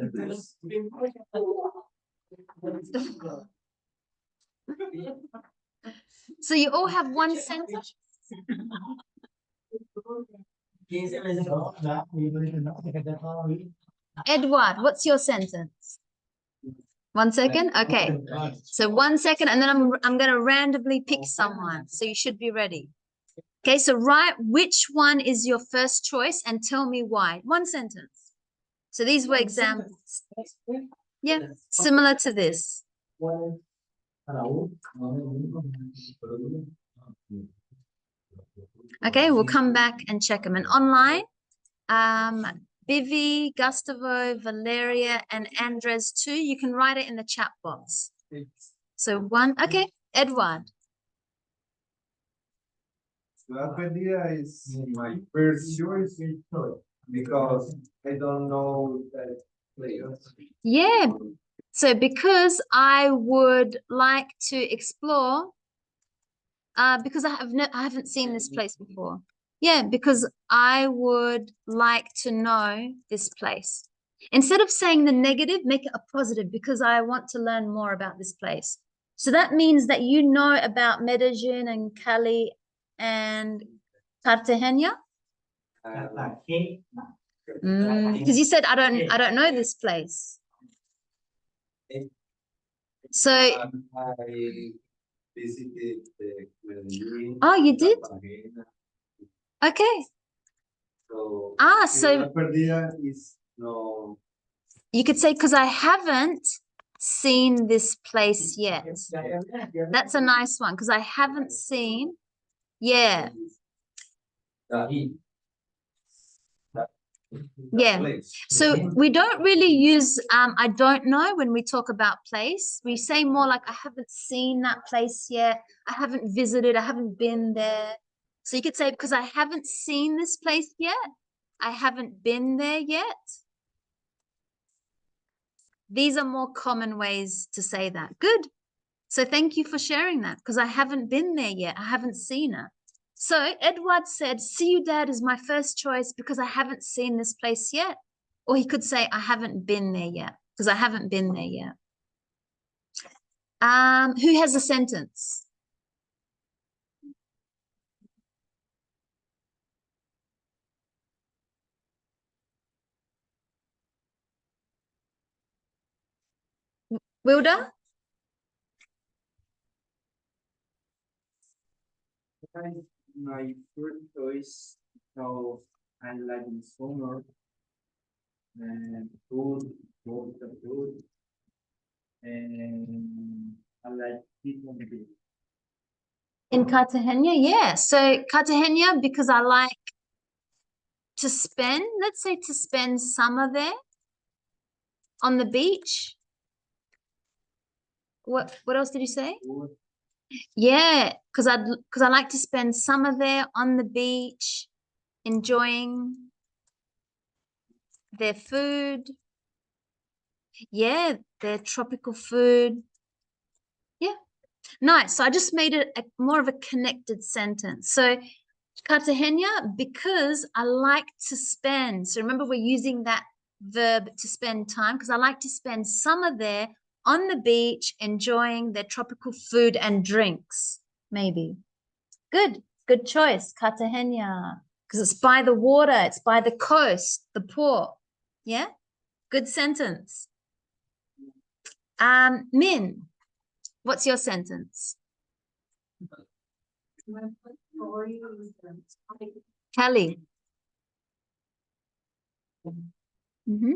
So you all have one sentence? Edward, what's your sentence? 1 second? Okay. So 1 second, and then I'm gonna randomly pick someone. So you should be ready. Okay, so write which one is your first choice and tell me why. 1 sentence. So these were examples. Yeah, similar to this. Okay, we'll come back and check them. And online, Bivi, Gustavo, Valeria, and Andres too. You can write it in the chat box. So 1, okay, Edward. La Perdida is my first choice because I don't know that players. Yeah, so because I would like to explore, because I haven't seen this place before. Yeah, because I would like to know this place. Instead of saying the negative, make it a positive because I want to learn more about this place. So that means that you know about Medellin and Cali and Cartagena. Because you said I don't know this place. So I visited the Medellin. Oh, you did? Cartagena. Okay. So So La Perdida is no. you could say because I haven't seen this place yet. That's a nice one because I haven't seen. Yeah. Yeah. So we don't really use I don't know when we talk about place. We say more like I haven't seen that place yet. I haven't visited. I haven't been there. So you could say because I haven't seen this place yet. I haven't been there yet. These are more common ways to say that. Good. So thank you for sharing that because I haven't been there yet. I haven't seen it. So Edward said, Ciudad is my first choice because I haven't seen this place yet. Or he could say, I haven't been there yet because I haven't been there yet. Who has a sentence? Wilda? My first choice, so I like in summer and food, both the food, and I like people. In Cartagena, yeah. So Cartagena, because I like to spend, let's say to spend summer there on the beach. What else did you say? Food. Yeah, because I like to spend summer there on the beach, enjoying their food. Yeah, their tropical food. Yeah, nice. So I just made it more of a connected sentence. So Cartagena, because I like to spend. So remember, we're using that verb to spend time because I like to spend summer there on the beach, enjoying their tropical food and drinks. Maybe. Good choice, Cartagena, because it's by the water, it's by the coast, the port. Yeah. Good sentence. Min, what's your sentence? Kelly. Mm-hmm.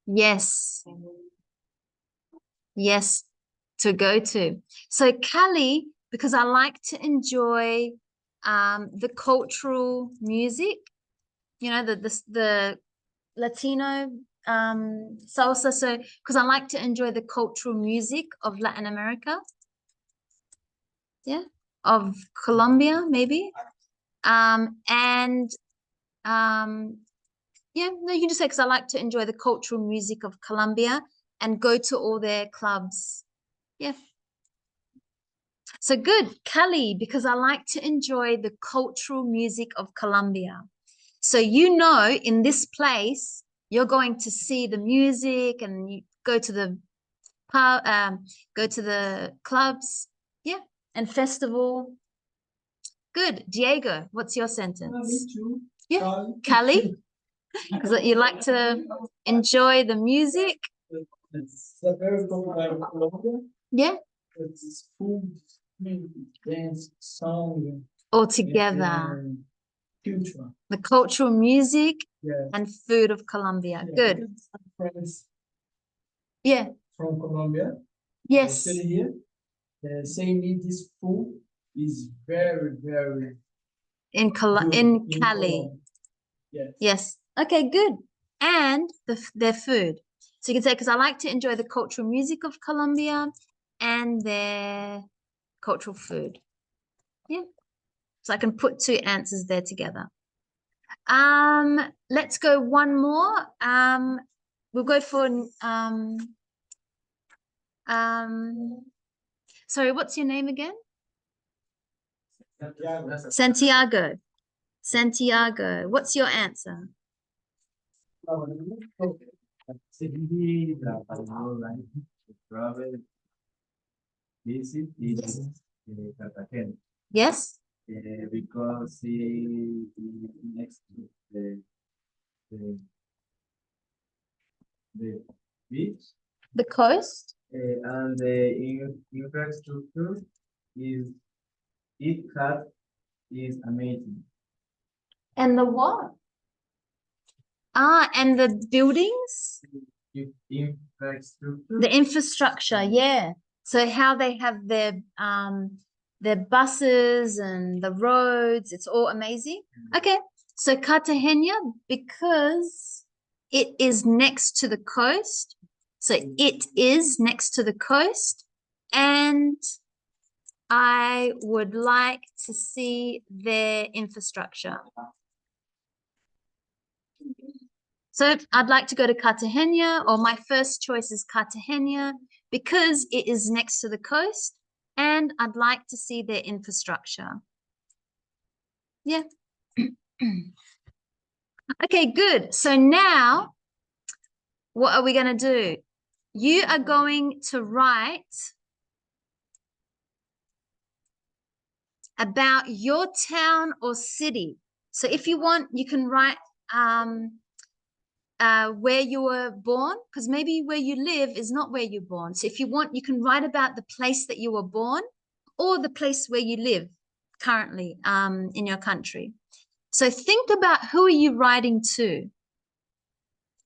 Yes. Yes, to go to. So Kelly, because I like to enjoy the cultural music, you know, the Latino salsa. So because I like to enjoy the cultural music of Latin America. Yeah, of Colombia, maybe. And yeah, no, you can just say because I like to enjoy the cultural music of Colombia and go to all their clubs. Yeah. So good, Cali, because I like to enjoy the cultural music of Colombia. So you know, in this place, you're going to see the music and you go to the pub, go to the clubs, yeah, and festival. Good, Diego, what's your sentence? Me too. Yeah, Cali, because you like to enjoy the music. It's a very popular Colombia. Yeah, It's food, dance, song, all together. and culture. The cultural music Yeah. and food of Colombia. Yeah, Good. some friends Yeah. from Colombia. Yes. Stay here. Saying me this food is very, very In good Cali. Colombia. Yes. Yes. Okay, good. And their food. So you can say, because I like to enjoy the cultural music of Colombia and their cultural food. Yeah. So I can put two answers there together. Let's go one more. We'll go for sorry, what's your name again? Santiago. Santiago. What's your answer? Travel, visit Yes. Cartagena. Yes. Because it is next to the, the beach, The coast. and the infrastructure is is amazing. And the what? And the buildings? Infrastructure. The infrastructure, yeah. So how they have their buses and the roads, it's all amazing. Okay. So Cartagena, because it is next to the coast. So it is next to the coast. And I would like to see their infrastructure. So I'd like to go to Cartagena, or my first choice is Cartagena because it is next to the coast and I'd like to see their infrastructure. Yeah. Okay, good. So now what are we going to do? You are going to write about your town or city. So if you want, you can write where you were born, because maybe where you live is not where you're born. So if you want, you can write about the place that you were born or the place where you live currently in your country. So think about, who are you writing to?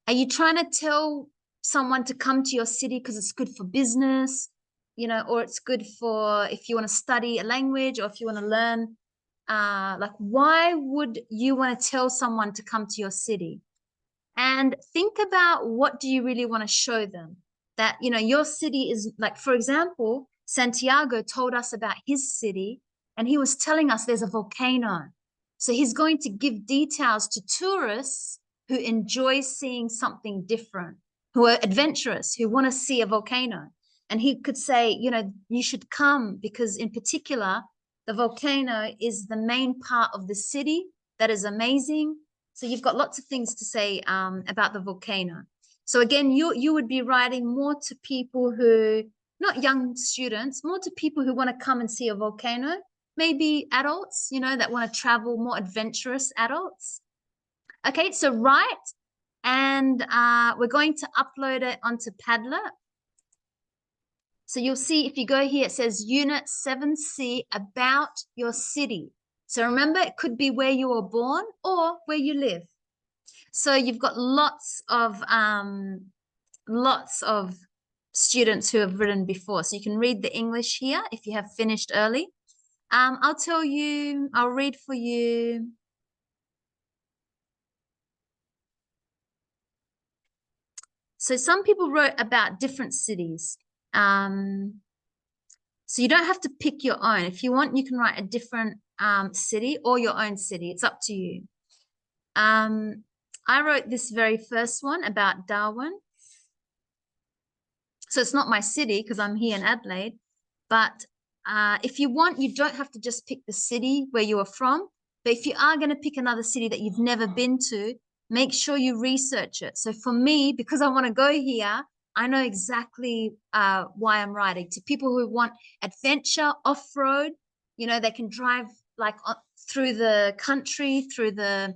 Are you trying to tell someone to come to your city because it's good for business, you know, or it's good for if you want to study a language or if you want to learn? Like, why would you want to tell someone to come to your city? And think about, what do you really want to show them? That, you know, your city is like, for example, Santiago told us about his city and he was telling us there's a volcano. So he's going to give details to tourists who enjoy seeing something different, who are adventurous, who want to see a volcano. And he could say, you know, you should come because in particular, the volcano is the main part of the city that is amazing. So you've got lots of things to say about the volcano. So again, you would be writing more to people who, not young students, more to people who want to come and see a volcano, maybe adults, you know, that want to travel, more adventurous adults. Okay, so write, and we're going to upload it onto Padlet. So you'll see if you go here, it says Unit 7C, about your city. So remember, it could be where you were born or where you live. So you've got lots of students who have written before. So you can read the English here if you have finished early. I'll read for you. So some people wrote about different cities. So you don't have to pick your own. If you want, you can write a different city or your own city. It's up to you. I wrote this very first one about Darwin. So it's not my city because I'm here in Adelaide. But if you want, you don't have to just pick the city where you are from. But if you are going to pick another city that you've never been to, make sure you research it. So for me, because I want to go here, I know exactly why I'm writing. To people who want adventure, off-road, you know, they can drive like through the country, through the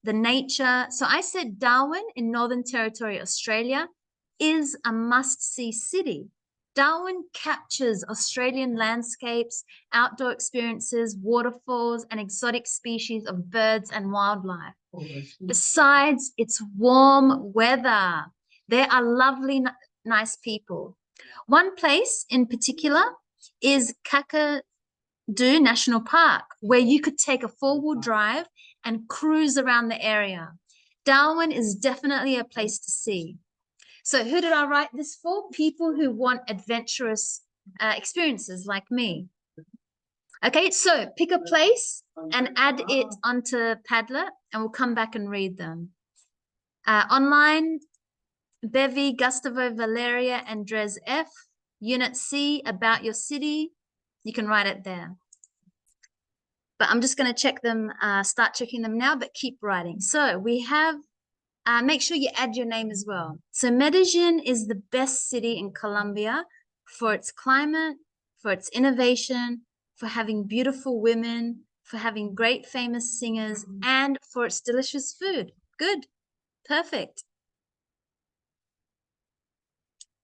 nature. So I said Darwin in Northern Territory, Australia, is a must-see city. Darwin captures Australian landscapes, outdoor experiences, waterfalls, and exotic species of birds and wildlife. Besides its warm weather, there are lovely, nice people. One place in particular is Kakadu National Park, where you could take a four-wheel drive and cruise around the area. Darwin is definitely a place to see. So who did I write this for? People who want adventurous experiences like me. Okay, so pick a place and add it onto Padlet, and we'll come back and read them. Online, Bevi, Gustavo, Valeria, Andres F. Unit C, about your city. You can write it there. But I'm just going to check them, start checking them now, but keep writing. So we have, make sure you add your name as well. So Medellin is the best city in Colombia for its climate, for its innovation, for having beautiful women, for having great famous singers, and for its delicious food. Good. Perfect.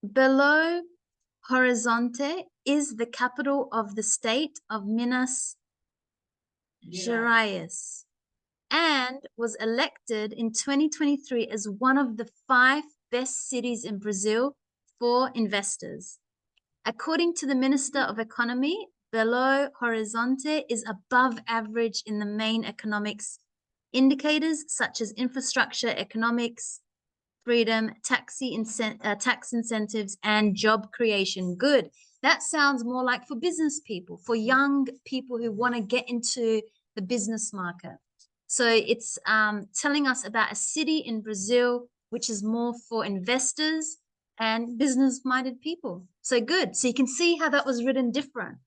Belo Horizonte is the capital of the state of Minas Gerais and was elected in 2023 as one of the 5 best cities in Brazil for investors. According to the Minister of Economy, Belo Horizonte is above average in the main economics indicators such as infrastructure, economics, freedom, tax incentives, and job creation. Good. That sounds more like for business people, for young people who want to get into the business market. So it's telling us about a city in Brazil which is more for investors and business-minded people. So good. So you can see how that was written different.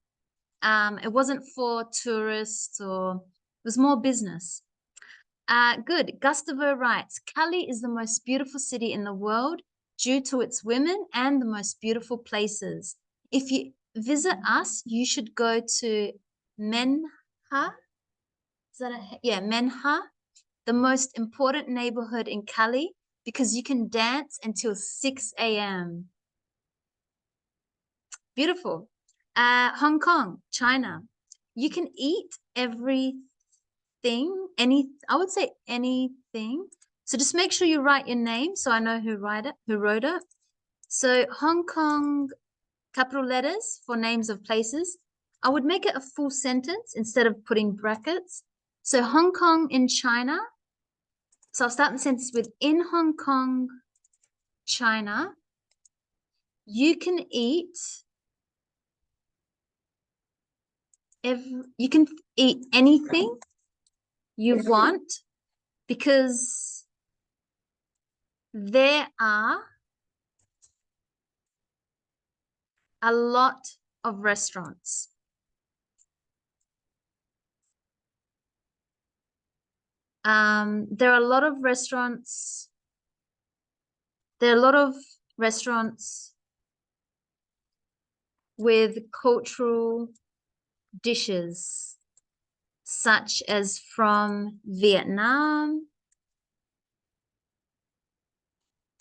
It wasn't for tourists, or it was more business. Good. Gustavo writes, Cali is the most beautiful city in the world due to its women and the most beautiful places. If you visit us, you should go to Menha. Is that Menha, the most important neighborhood in Cali, because you can dance until 6 a.m. Beautiful. Hong Kong, China. You can eat everything, I would say anything. So just make sure you write your name so I know who wrote it. So Hong Kong, capital letters for names of places. I would make it a full sentence instead of putting brackets. So Hong Kong in China. So I'll start the sentence with, in Hong Kong, China, you can eat anything you want because there are a lot of restaurants. There are a lot of restaurants There are a lot of restaurants with cultural dishes, such as from Vietnam,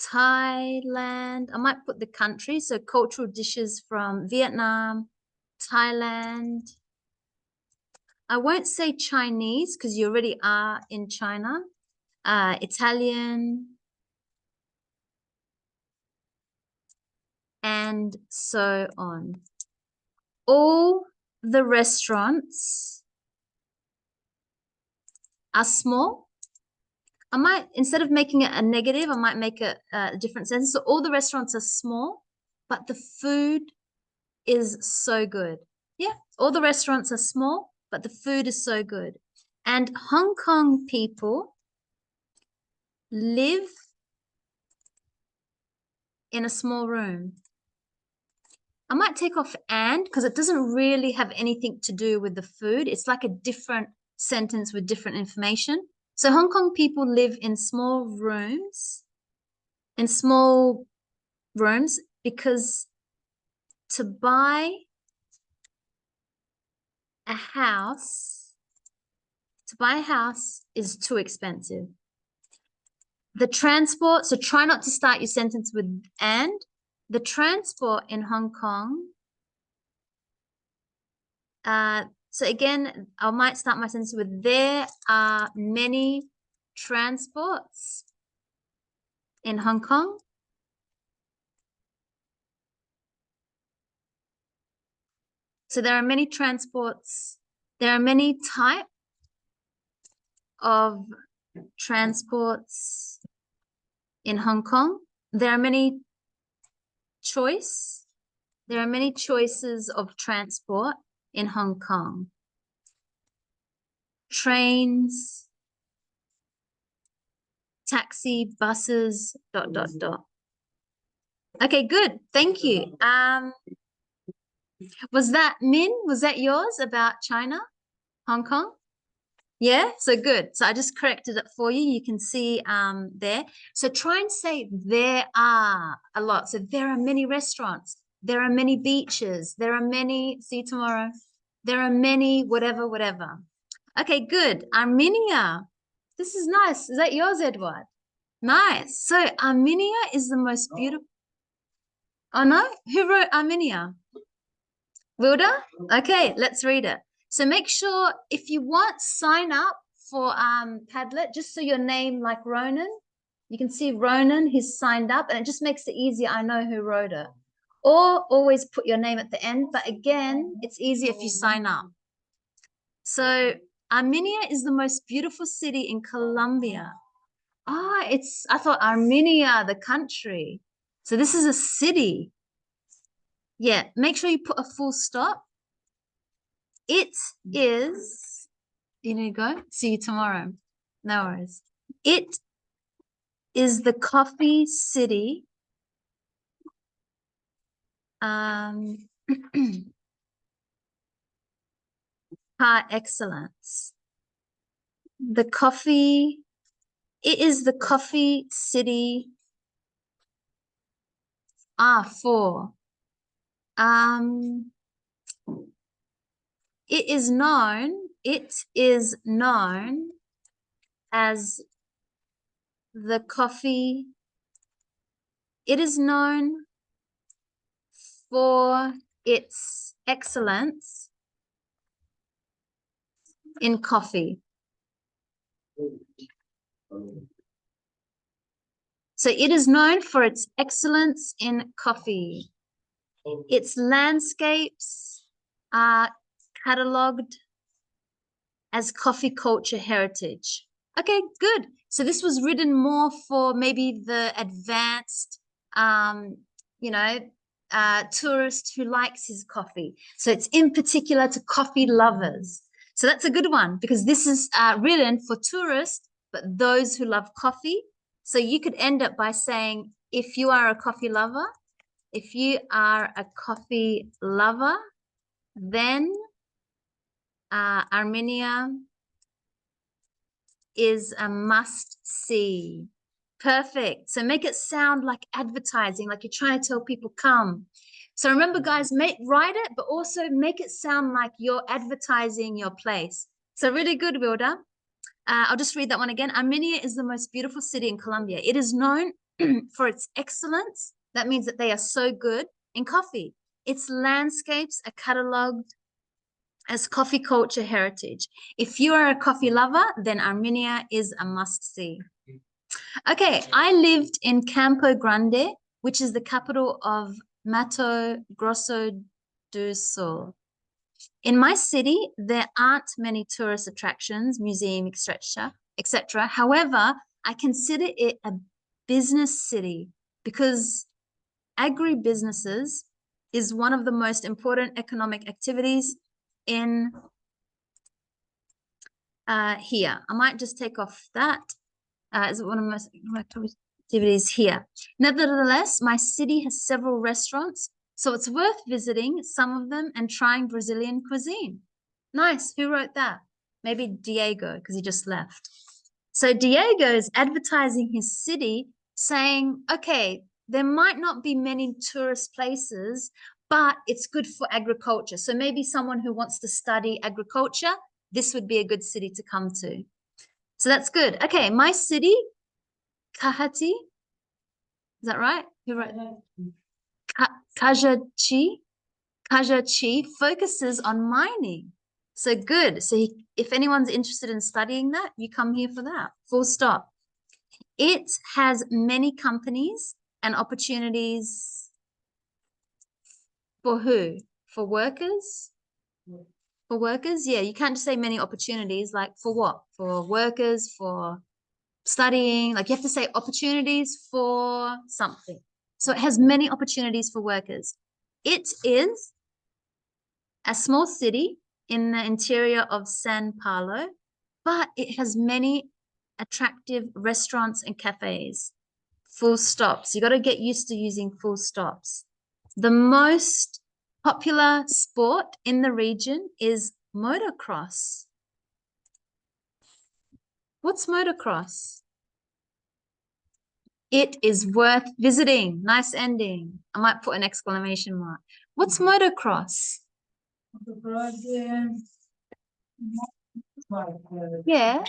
Thailand. I might put the country, so cultural dishes from Vietnam, Thailand. I won't say Chinese because you already are in China. Italian, and so on. All the restaurants are small. I might, instead of making it a negative, I might make it a different sentence. So all the restaurants are small, but the food is so good. Yeah, all the restaurants are small, but the food is so good. And Hong Kong people live in a small room. I might take off and because it doesn't really have anything to do with the food. It's like a different sentence with different information. So Hong Kong people live in small rooms, because to buy a house is too expensive. The transport, so try not to start your sentence with and. The transport in Hong Kong, so again, I might start my sentence with there are many transports in Hong Kong. So there are many transports. There are many types of transports in Hong Kong. There are many choices of transport in Hong Kong. Trains, taxi, buses, ... Okay, good. Thank you. Was that Min? Was that yours about China, Hong Kong? Yeah, so good. So I just corrected it for you. You can see there. So try and say there are a lot. So there are many restaurants. There are many beaches. There are many, see you tomorrow. There are many whatever. Okay, good. Armenia. This is nice. Is that yours, Edward? Nice. So Armenia is the most beautiful. Oh no? Who wrote Armenia? Wilda? Okay, let's read it. So make sure if you want, sign up for Padlet, just so your name like Ronan. You can see Ronan, he's signed up, and it just makes it easier. I know who wrote it. Or always put your name at the end, but again, it's easier if you sign up. So Armenia is the most beautiful city in Colombia. I thought Armenia, the country. So this is a city. Yeah, make sure you put a full stop. It is, you need to go? See you tomorrow. No worries. It is the coffee city. Par excellence. It is the coffee city. For. It is known as the coffee. It is known for its excellence in coffee. So it is known for its excellence in coffee. Its landscapes are catalogued as coffee culture heritage. Okay, good. So this was written more for maybe the advanced, tourist who likes his coffee. So it's in particular to coffee lovers. So that's a good one because this is written for tourists, but those who love coffee. So you could end up by saying, if you are a coffee lover, then Armenia is a must-see. Perfect. So make it sound like advertising, like you're trying to tell people come. So remember, guys, write it, but also make it sound like you're advertising your place. So really good, Wilda. I'll just read that one again. Armenia is the most beautiful city in Colombia. It is known for its excellence. That means that they are so good in coffee. Its landscapes are catalogued as coffee culture heritage. If you are a coffee lover, then Armenia is a must-see. Okay, I lived in Campo Grande, which is the capital of Mato Grosso do Sul. In my city, there aren't many tourist attractions, museum, etc. However, I consider it a business city because agribusinesses is one of the most important economic activities in here. I might just take off that. Is one of the most activities here. Nevertheless, my city has several restaurants, so it's worth visiting some of them and trying Brazilian cuisine. Nice. Who wrote that? Maybe Diego, because he just left. So Diego is advertising his city, saying, okay, there might not be many tourist places, but it's good for agriculture. So maybe someone who wants to study agriculture, this would be a good city to come to. So that's good. Okay, my city, Kahati, is that right? Who wrote that? Kajachi focuses on mining. So good. So if anyone's interested in studying that, you come here for that. Full stop. It has many companies and opportunities for who? For workers? For workers? Yeah, you can't just say many opportunities. Like for what? For workers, for studying. Like you have to say opportunities for something. So it has many opportunities for workers. It is a small city in the interior of São Paulo, but it has many attractive restaurants and cafes. Full stops. You got to get used to using full stops. The most popular sport in the region is motocross. What's motocross? It is worth visiting. Nice ending. I might put an exclamation mark. What's motocross? Yeah.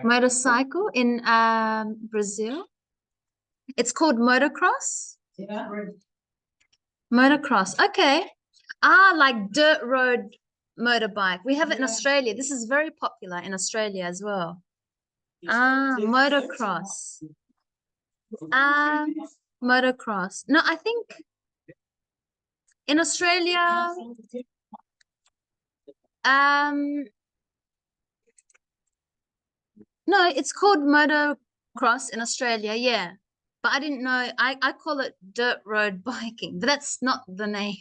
Motorcycle in Brazil. It's called motocross. Yeah. Motocross. Okay. Ah, like dirt road motorbike. We have it in Australia. This is very popular in Australia as well. Ah, motocross. Motocross. No, I think in Australia, no, it's called motocross in Australia, yeah. But I didn't know, I call it dirt road biking, but that's not the name.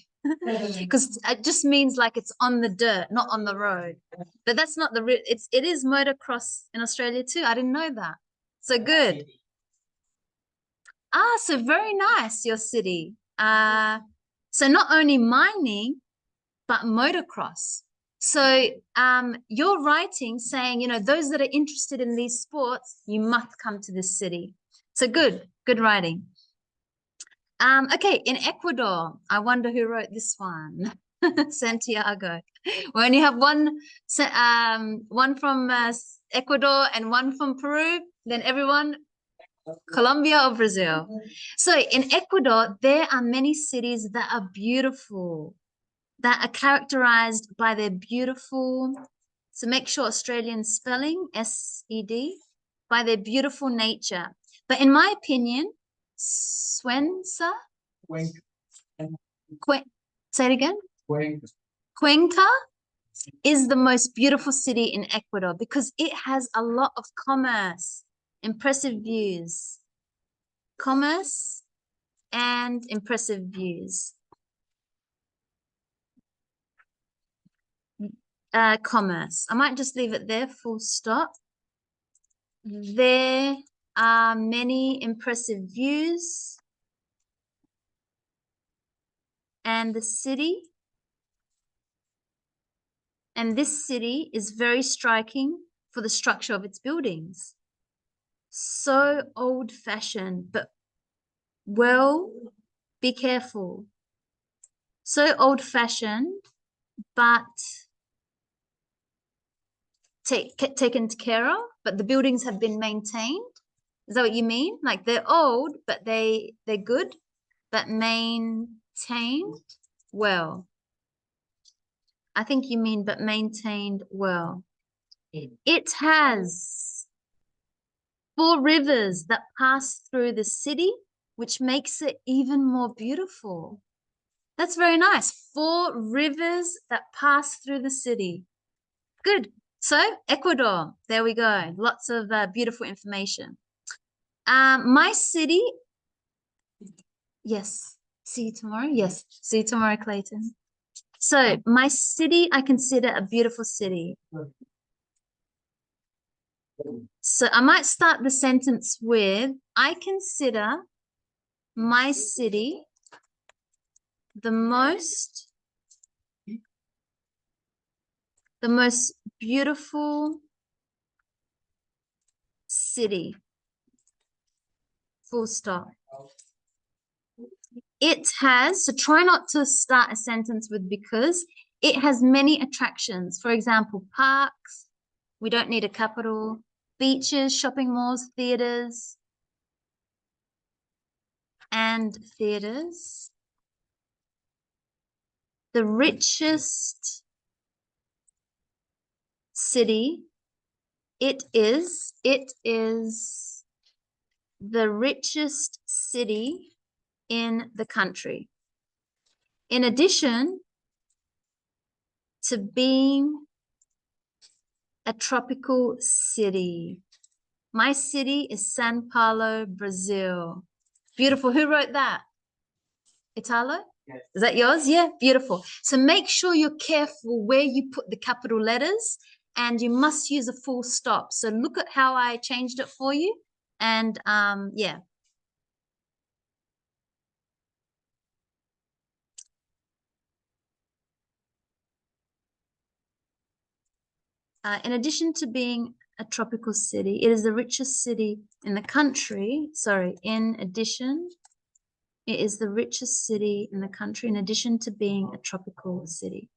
Because it just means like it's on the dirt, not on the road. But that's not the real, it is motocross in Australia too. I didn't know that. So good. Ah, so very nice, your city. So not only mining, but motocross. So you're writing saying, you know, those that are interested in these sports, you must come to this city. So good writing. Okay, in Ecuador, I wonder who wrote this one. Santiago. We only have one from Ecuador and one from Peru, then everyone Colombia or Brazil. So in Ecuador, there are many cities that are beautiful, that are characterized by their beautiful, so make sure Australian spelling, S-E-D, by their beautiful nature. But in my opinion, Cuenca, say it again? Cuenca is the most beautiful city in Ecuador because it has a lot of commerce, impressive views. Commerce and impressive views. Commerce. I might just leave it there, full stop. There are many impressive views and the city. And this city is very striking for the structure of its buildings. So old-fashioned, but well, be careful. So old-fashioned, but taken care of, but the buildings have been maintained. Is that what you mean? Like they're old, but they're good, but maintained well. I think you mean but maintained well. It has 4 rivers that pass through the city, which makes it even more beautiful. That's very nice. 4 rivers that pass through the city. Good. So Ecuador, there we go. Lots of beautiful information. My city, yes. See you tomorrow. Yes. See you tomorrow, Clayton. So my city, I consider a beautiful city. So I might start the sentence with, I consider my city the most beautiful city. Full stop. It has, so try not to start a sentence with because. It has many attractions. For example, parks. We don't need a capital. Beaches, shopping malls, theaters. And theaters. The richest city. It is the richest city in the country. In addition to being a tropical city. My city is São Paulo, Brazil. Beautiful. Who wrote that? Italo? Yes. Is that yours? Yeah, beautiful. So make sure you're careful where you put the capital letters and you must use a full stop. So look at how I changed it for you. And yeah. In addition to being a tropical city, it is the richest city in the country. Sorry, in addition, it is the richest city in the country, in addition to being a tropical city.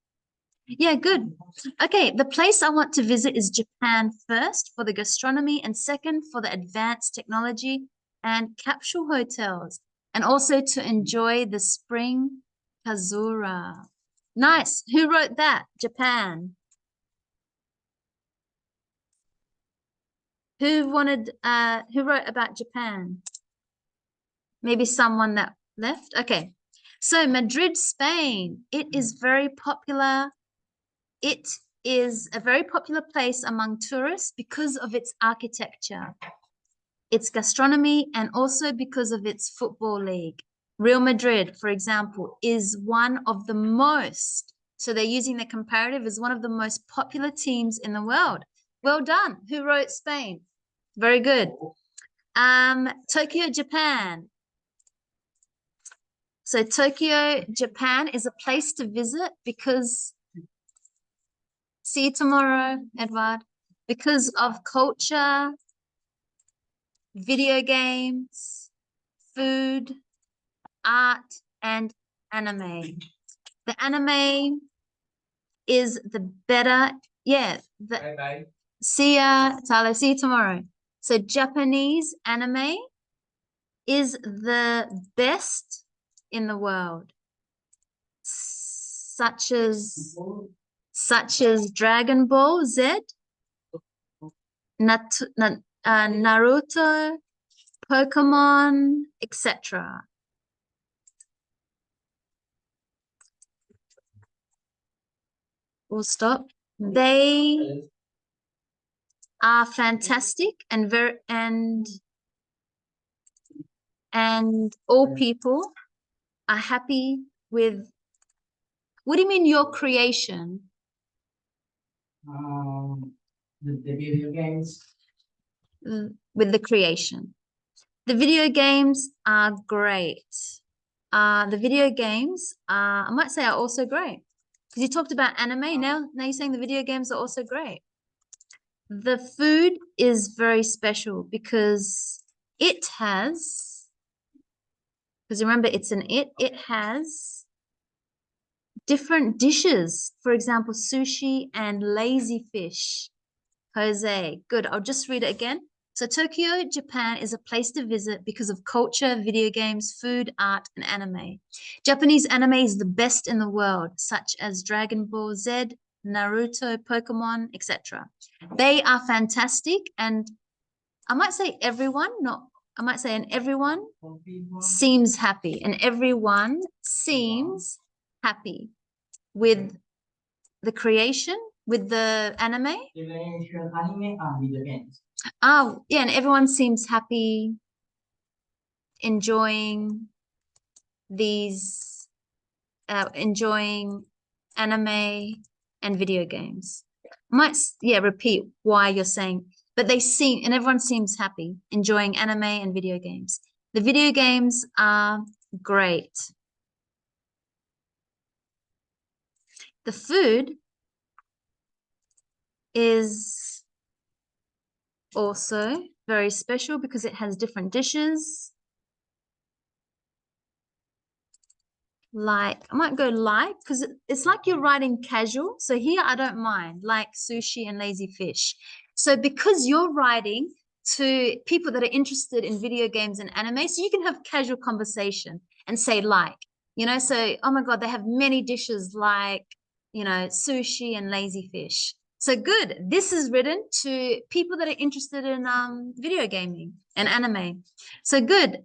Yeah, good. Okay, the place I want to visit is Japan first for the gastronomy and second for the advanced technology and capsule hotels, and also to enjoy the spring Kazura. Nice. Who wrote that? Japan. Who wrote about Japan? Maybe someone that left? Okay. So Madrid, Spain. It is very popular. It is a very popular place among tourists because of its architecture, its gastronomy, and also because of its football league. Real Madrid, for example, is one of the most, so they're using the comparative as one of the most popular teams in the world. Well done. Who wrote Spain? Very good. Tokyo, Japan. So Tokyo, Japan is a place to visit because, see you tomorrow, Edward, because of culture, video games, food, art, and anime. The anime is the better, yeah. Bye-bye. See ya, Tyler, see you tomorrow. So Japanese anime is the best in the world, such as Dragon Ball Z, Naruto, Pokemon, etc. We'll stop. They are fantastic and very and all people are happy with. What do you mean your creation? The video games. With the creation. The video games are great. the video games, I might say are also great. Because you talked about anime, now you're saying the video games are also great. The food is very special because it has, because remember it's an it has different dishes. For example, sushi and lazy fish. Jose, good. I'll just read it again. So Tokyo, Japan is a place to visit because of culture, video games, food, art, and anime. Japanese anime is the best in the world, such as Dragon Ball Z, Naruto, Pokemon, etc. They are fantastic, and I might say everyone, and everyone seems happy, and everyone seems happy with the creation, with the anime. Anime and video games. Oh, yeah, and everyone seems happy, enjoying enjoying anime and video games. Might, yeah, repeat why you're saying, but and everyone seems happy, enjoying anime and video games. The video games are great. The food is also very special because it has different dishes. Like, I might go like, because it's like you're writing casual. So here I don't mind, like sushi and lazy fish. So because you're writing to people that are interested in video games and anime, so you can have casual conversation and say like, so, oh my God, they have many dishes like, sushi and lazy fish. So good. This is written to people that are interested in video gaming and anime. So good.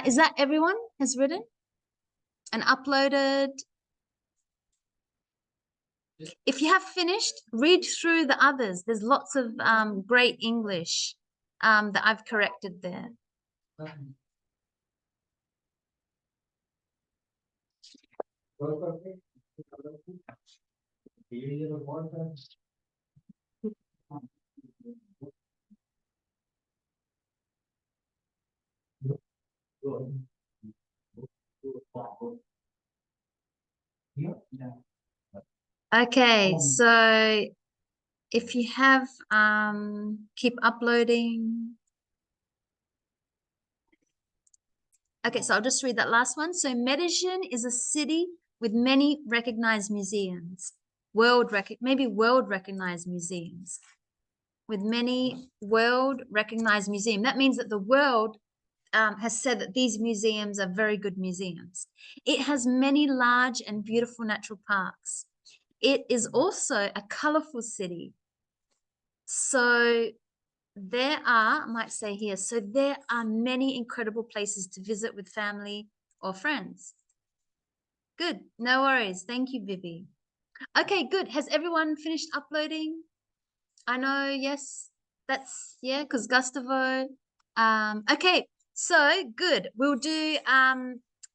Is that everyone has written and uploaded? If you have finished, read through the others. There's lots of great English that I've corrected there. Okay, so if you have, keep uploading. Okay, so I'll just read that last one. So Medellin is a city with many recognized museums, maybe world recognized museums, with many world recognized museums. That means that the world has said that these museums are very good museums. It has many large and beautiful natural parks. It is also a colorful city. So there are, I might say here, so there are many incredible places to visit with family or friends. Good, no worries. Thank you, Vivi. Okay, good. Has everyone finished uploading? I know, yes, yeah, because Gustavo. Okay, so good. We'll do,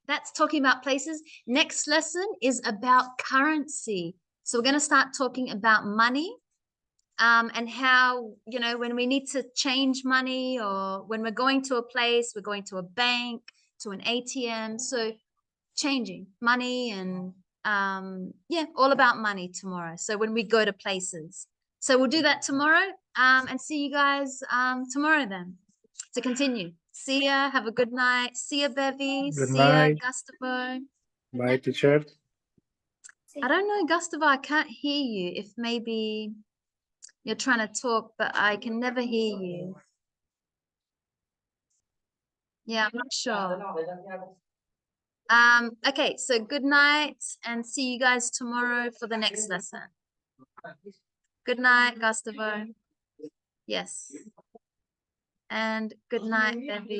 that's talking about places. Next lesson is about currency. So we're going to start talking about money. And how, when we need to change money or when we're going to a place, we're going to a bank, to an ATM. So changing money and yeah, all about money tomorrow. So when we go to places. So we'll do that tomorrow and see you guys tomorrow then to continue. See ya. Have a good night. See ya, Bevy. Good See ya, night. Gustavo. Bye, teacher. I don't know, Gustavo, I can't hear you. If maybe you're trying to talk, but I can never hear you. Yeah, I'm not sure. Okay, so good night and see you guys tomorrow for the next lesson. Good night, Gustavo. Yes. And good night, Bevy.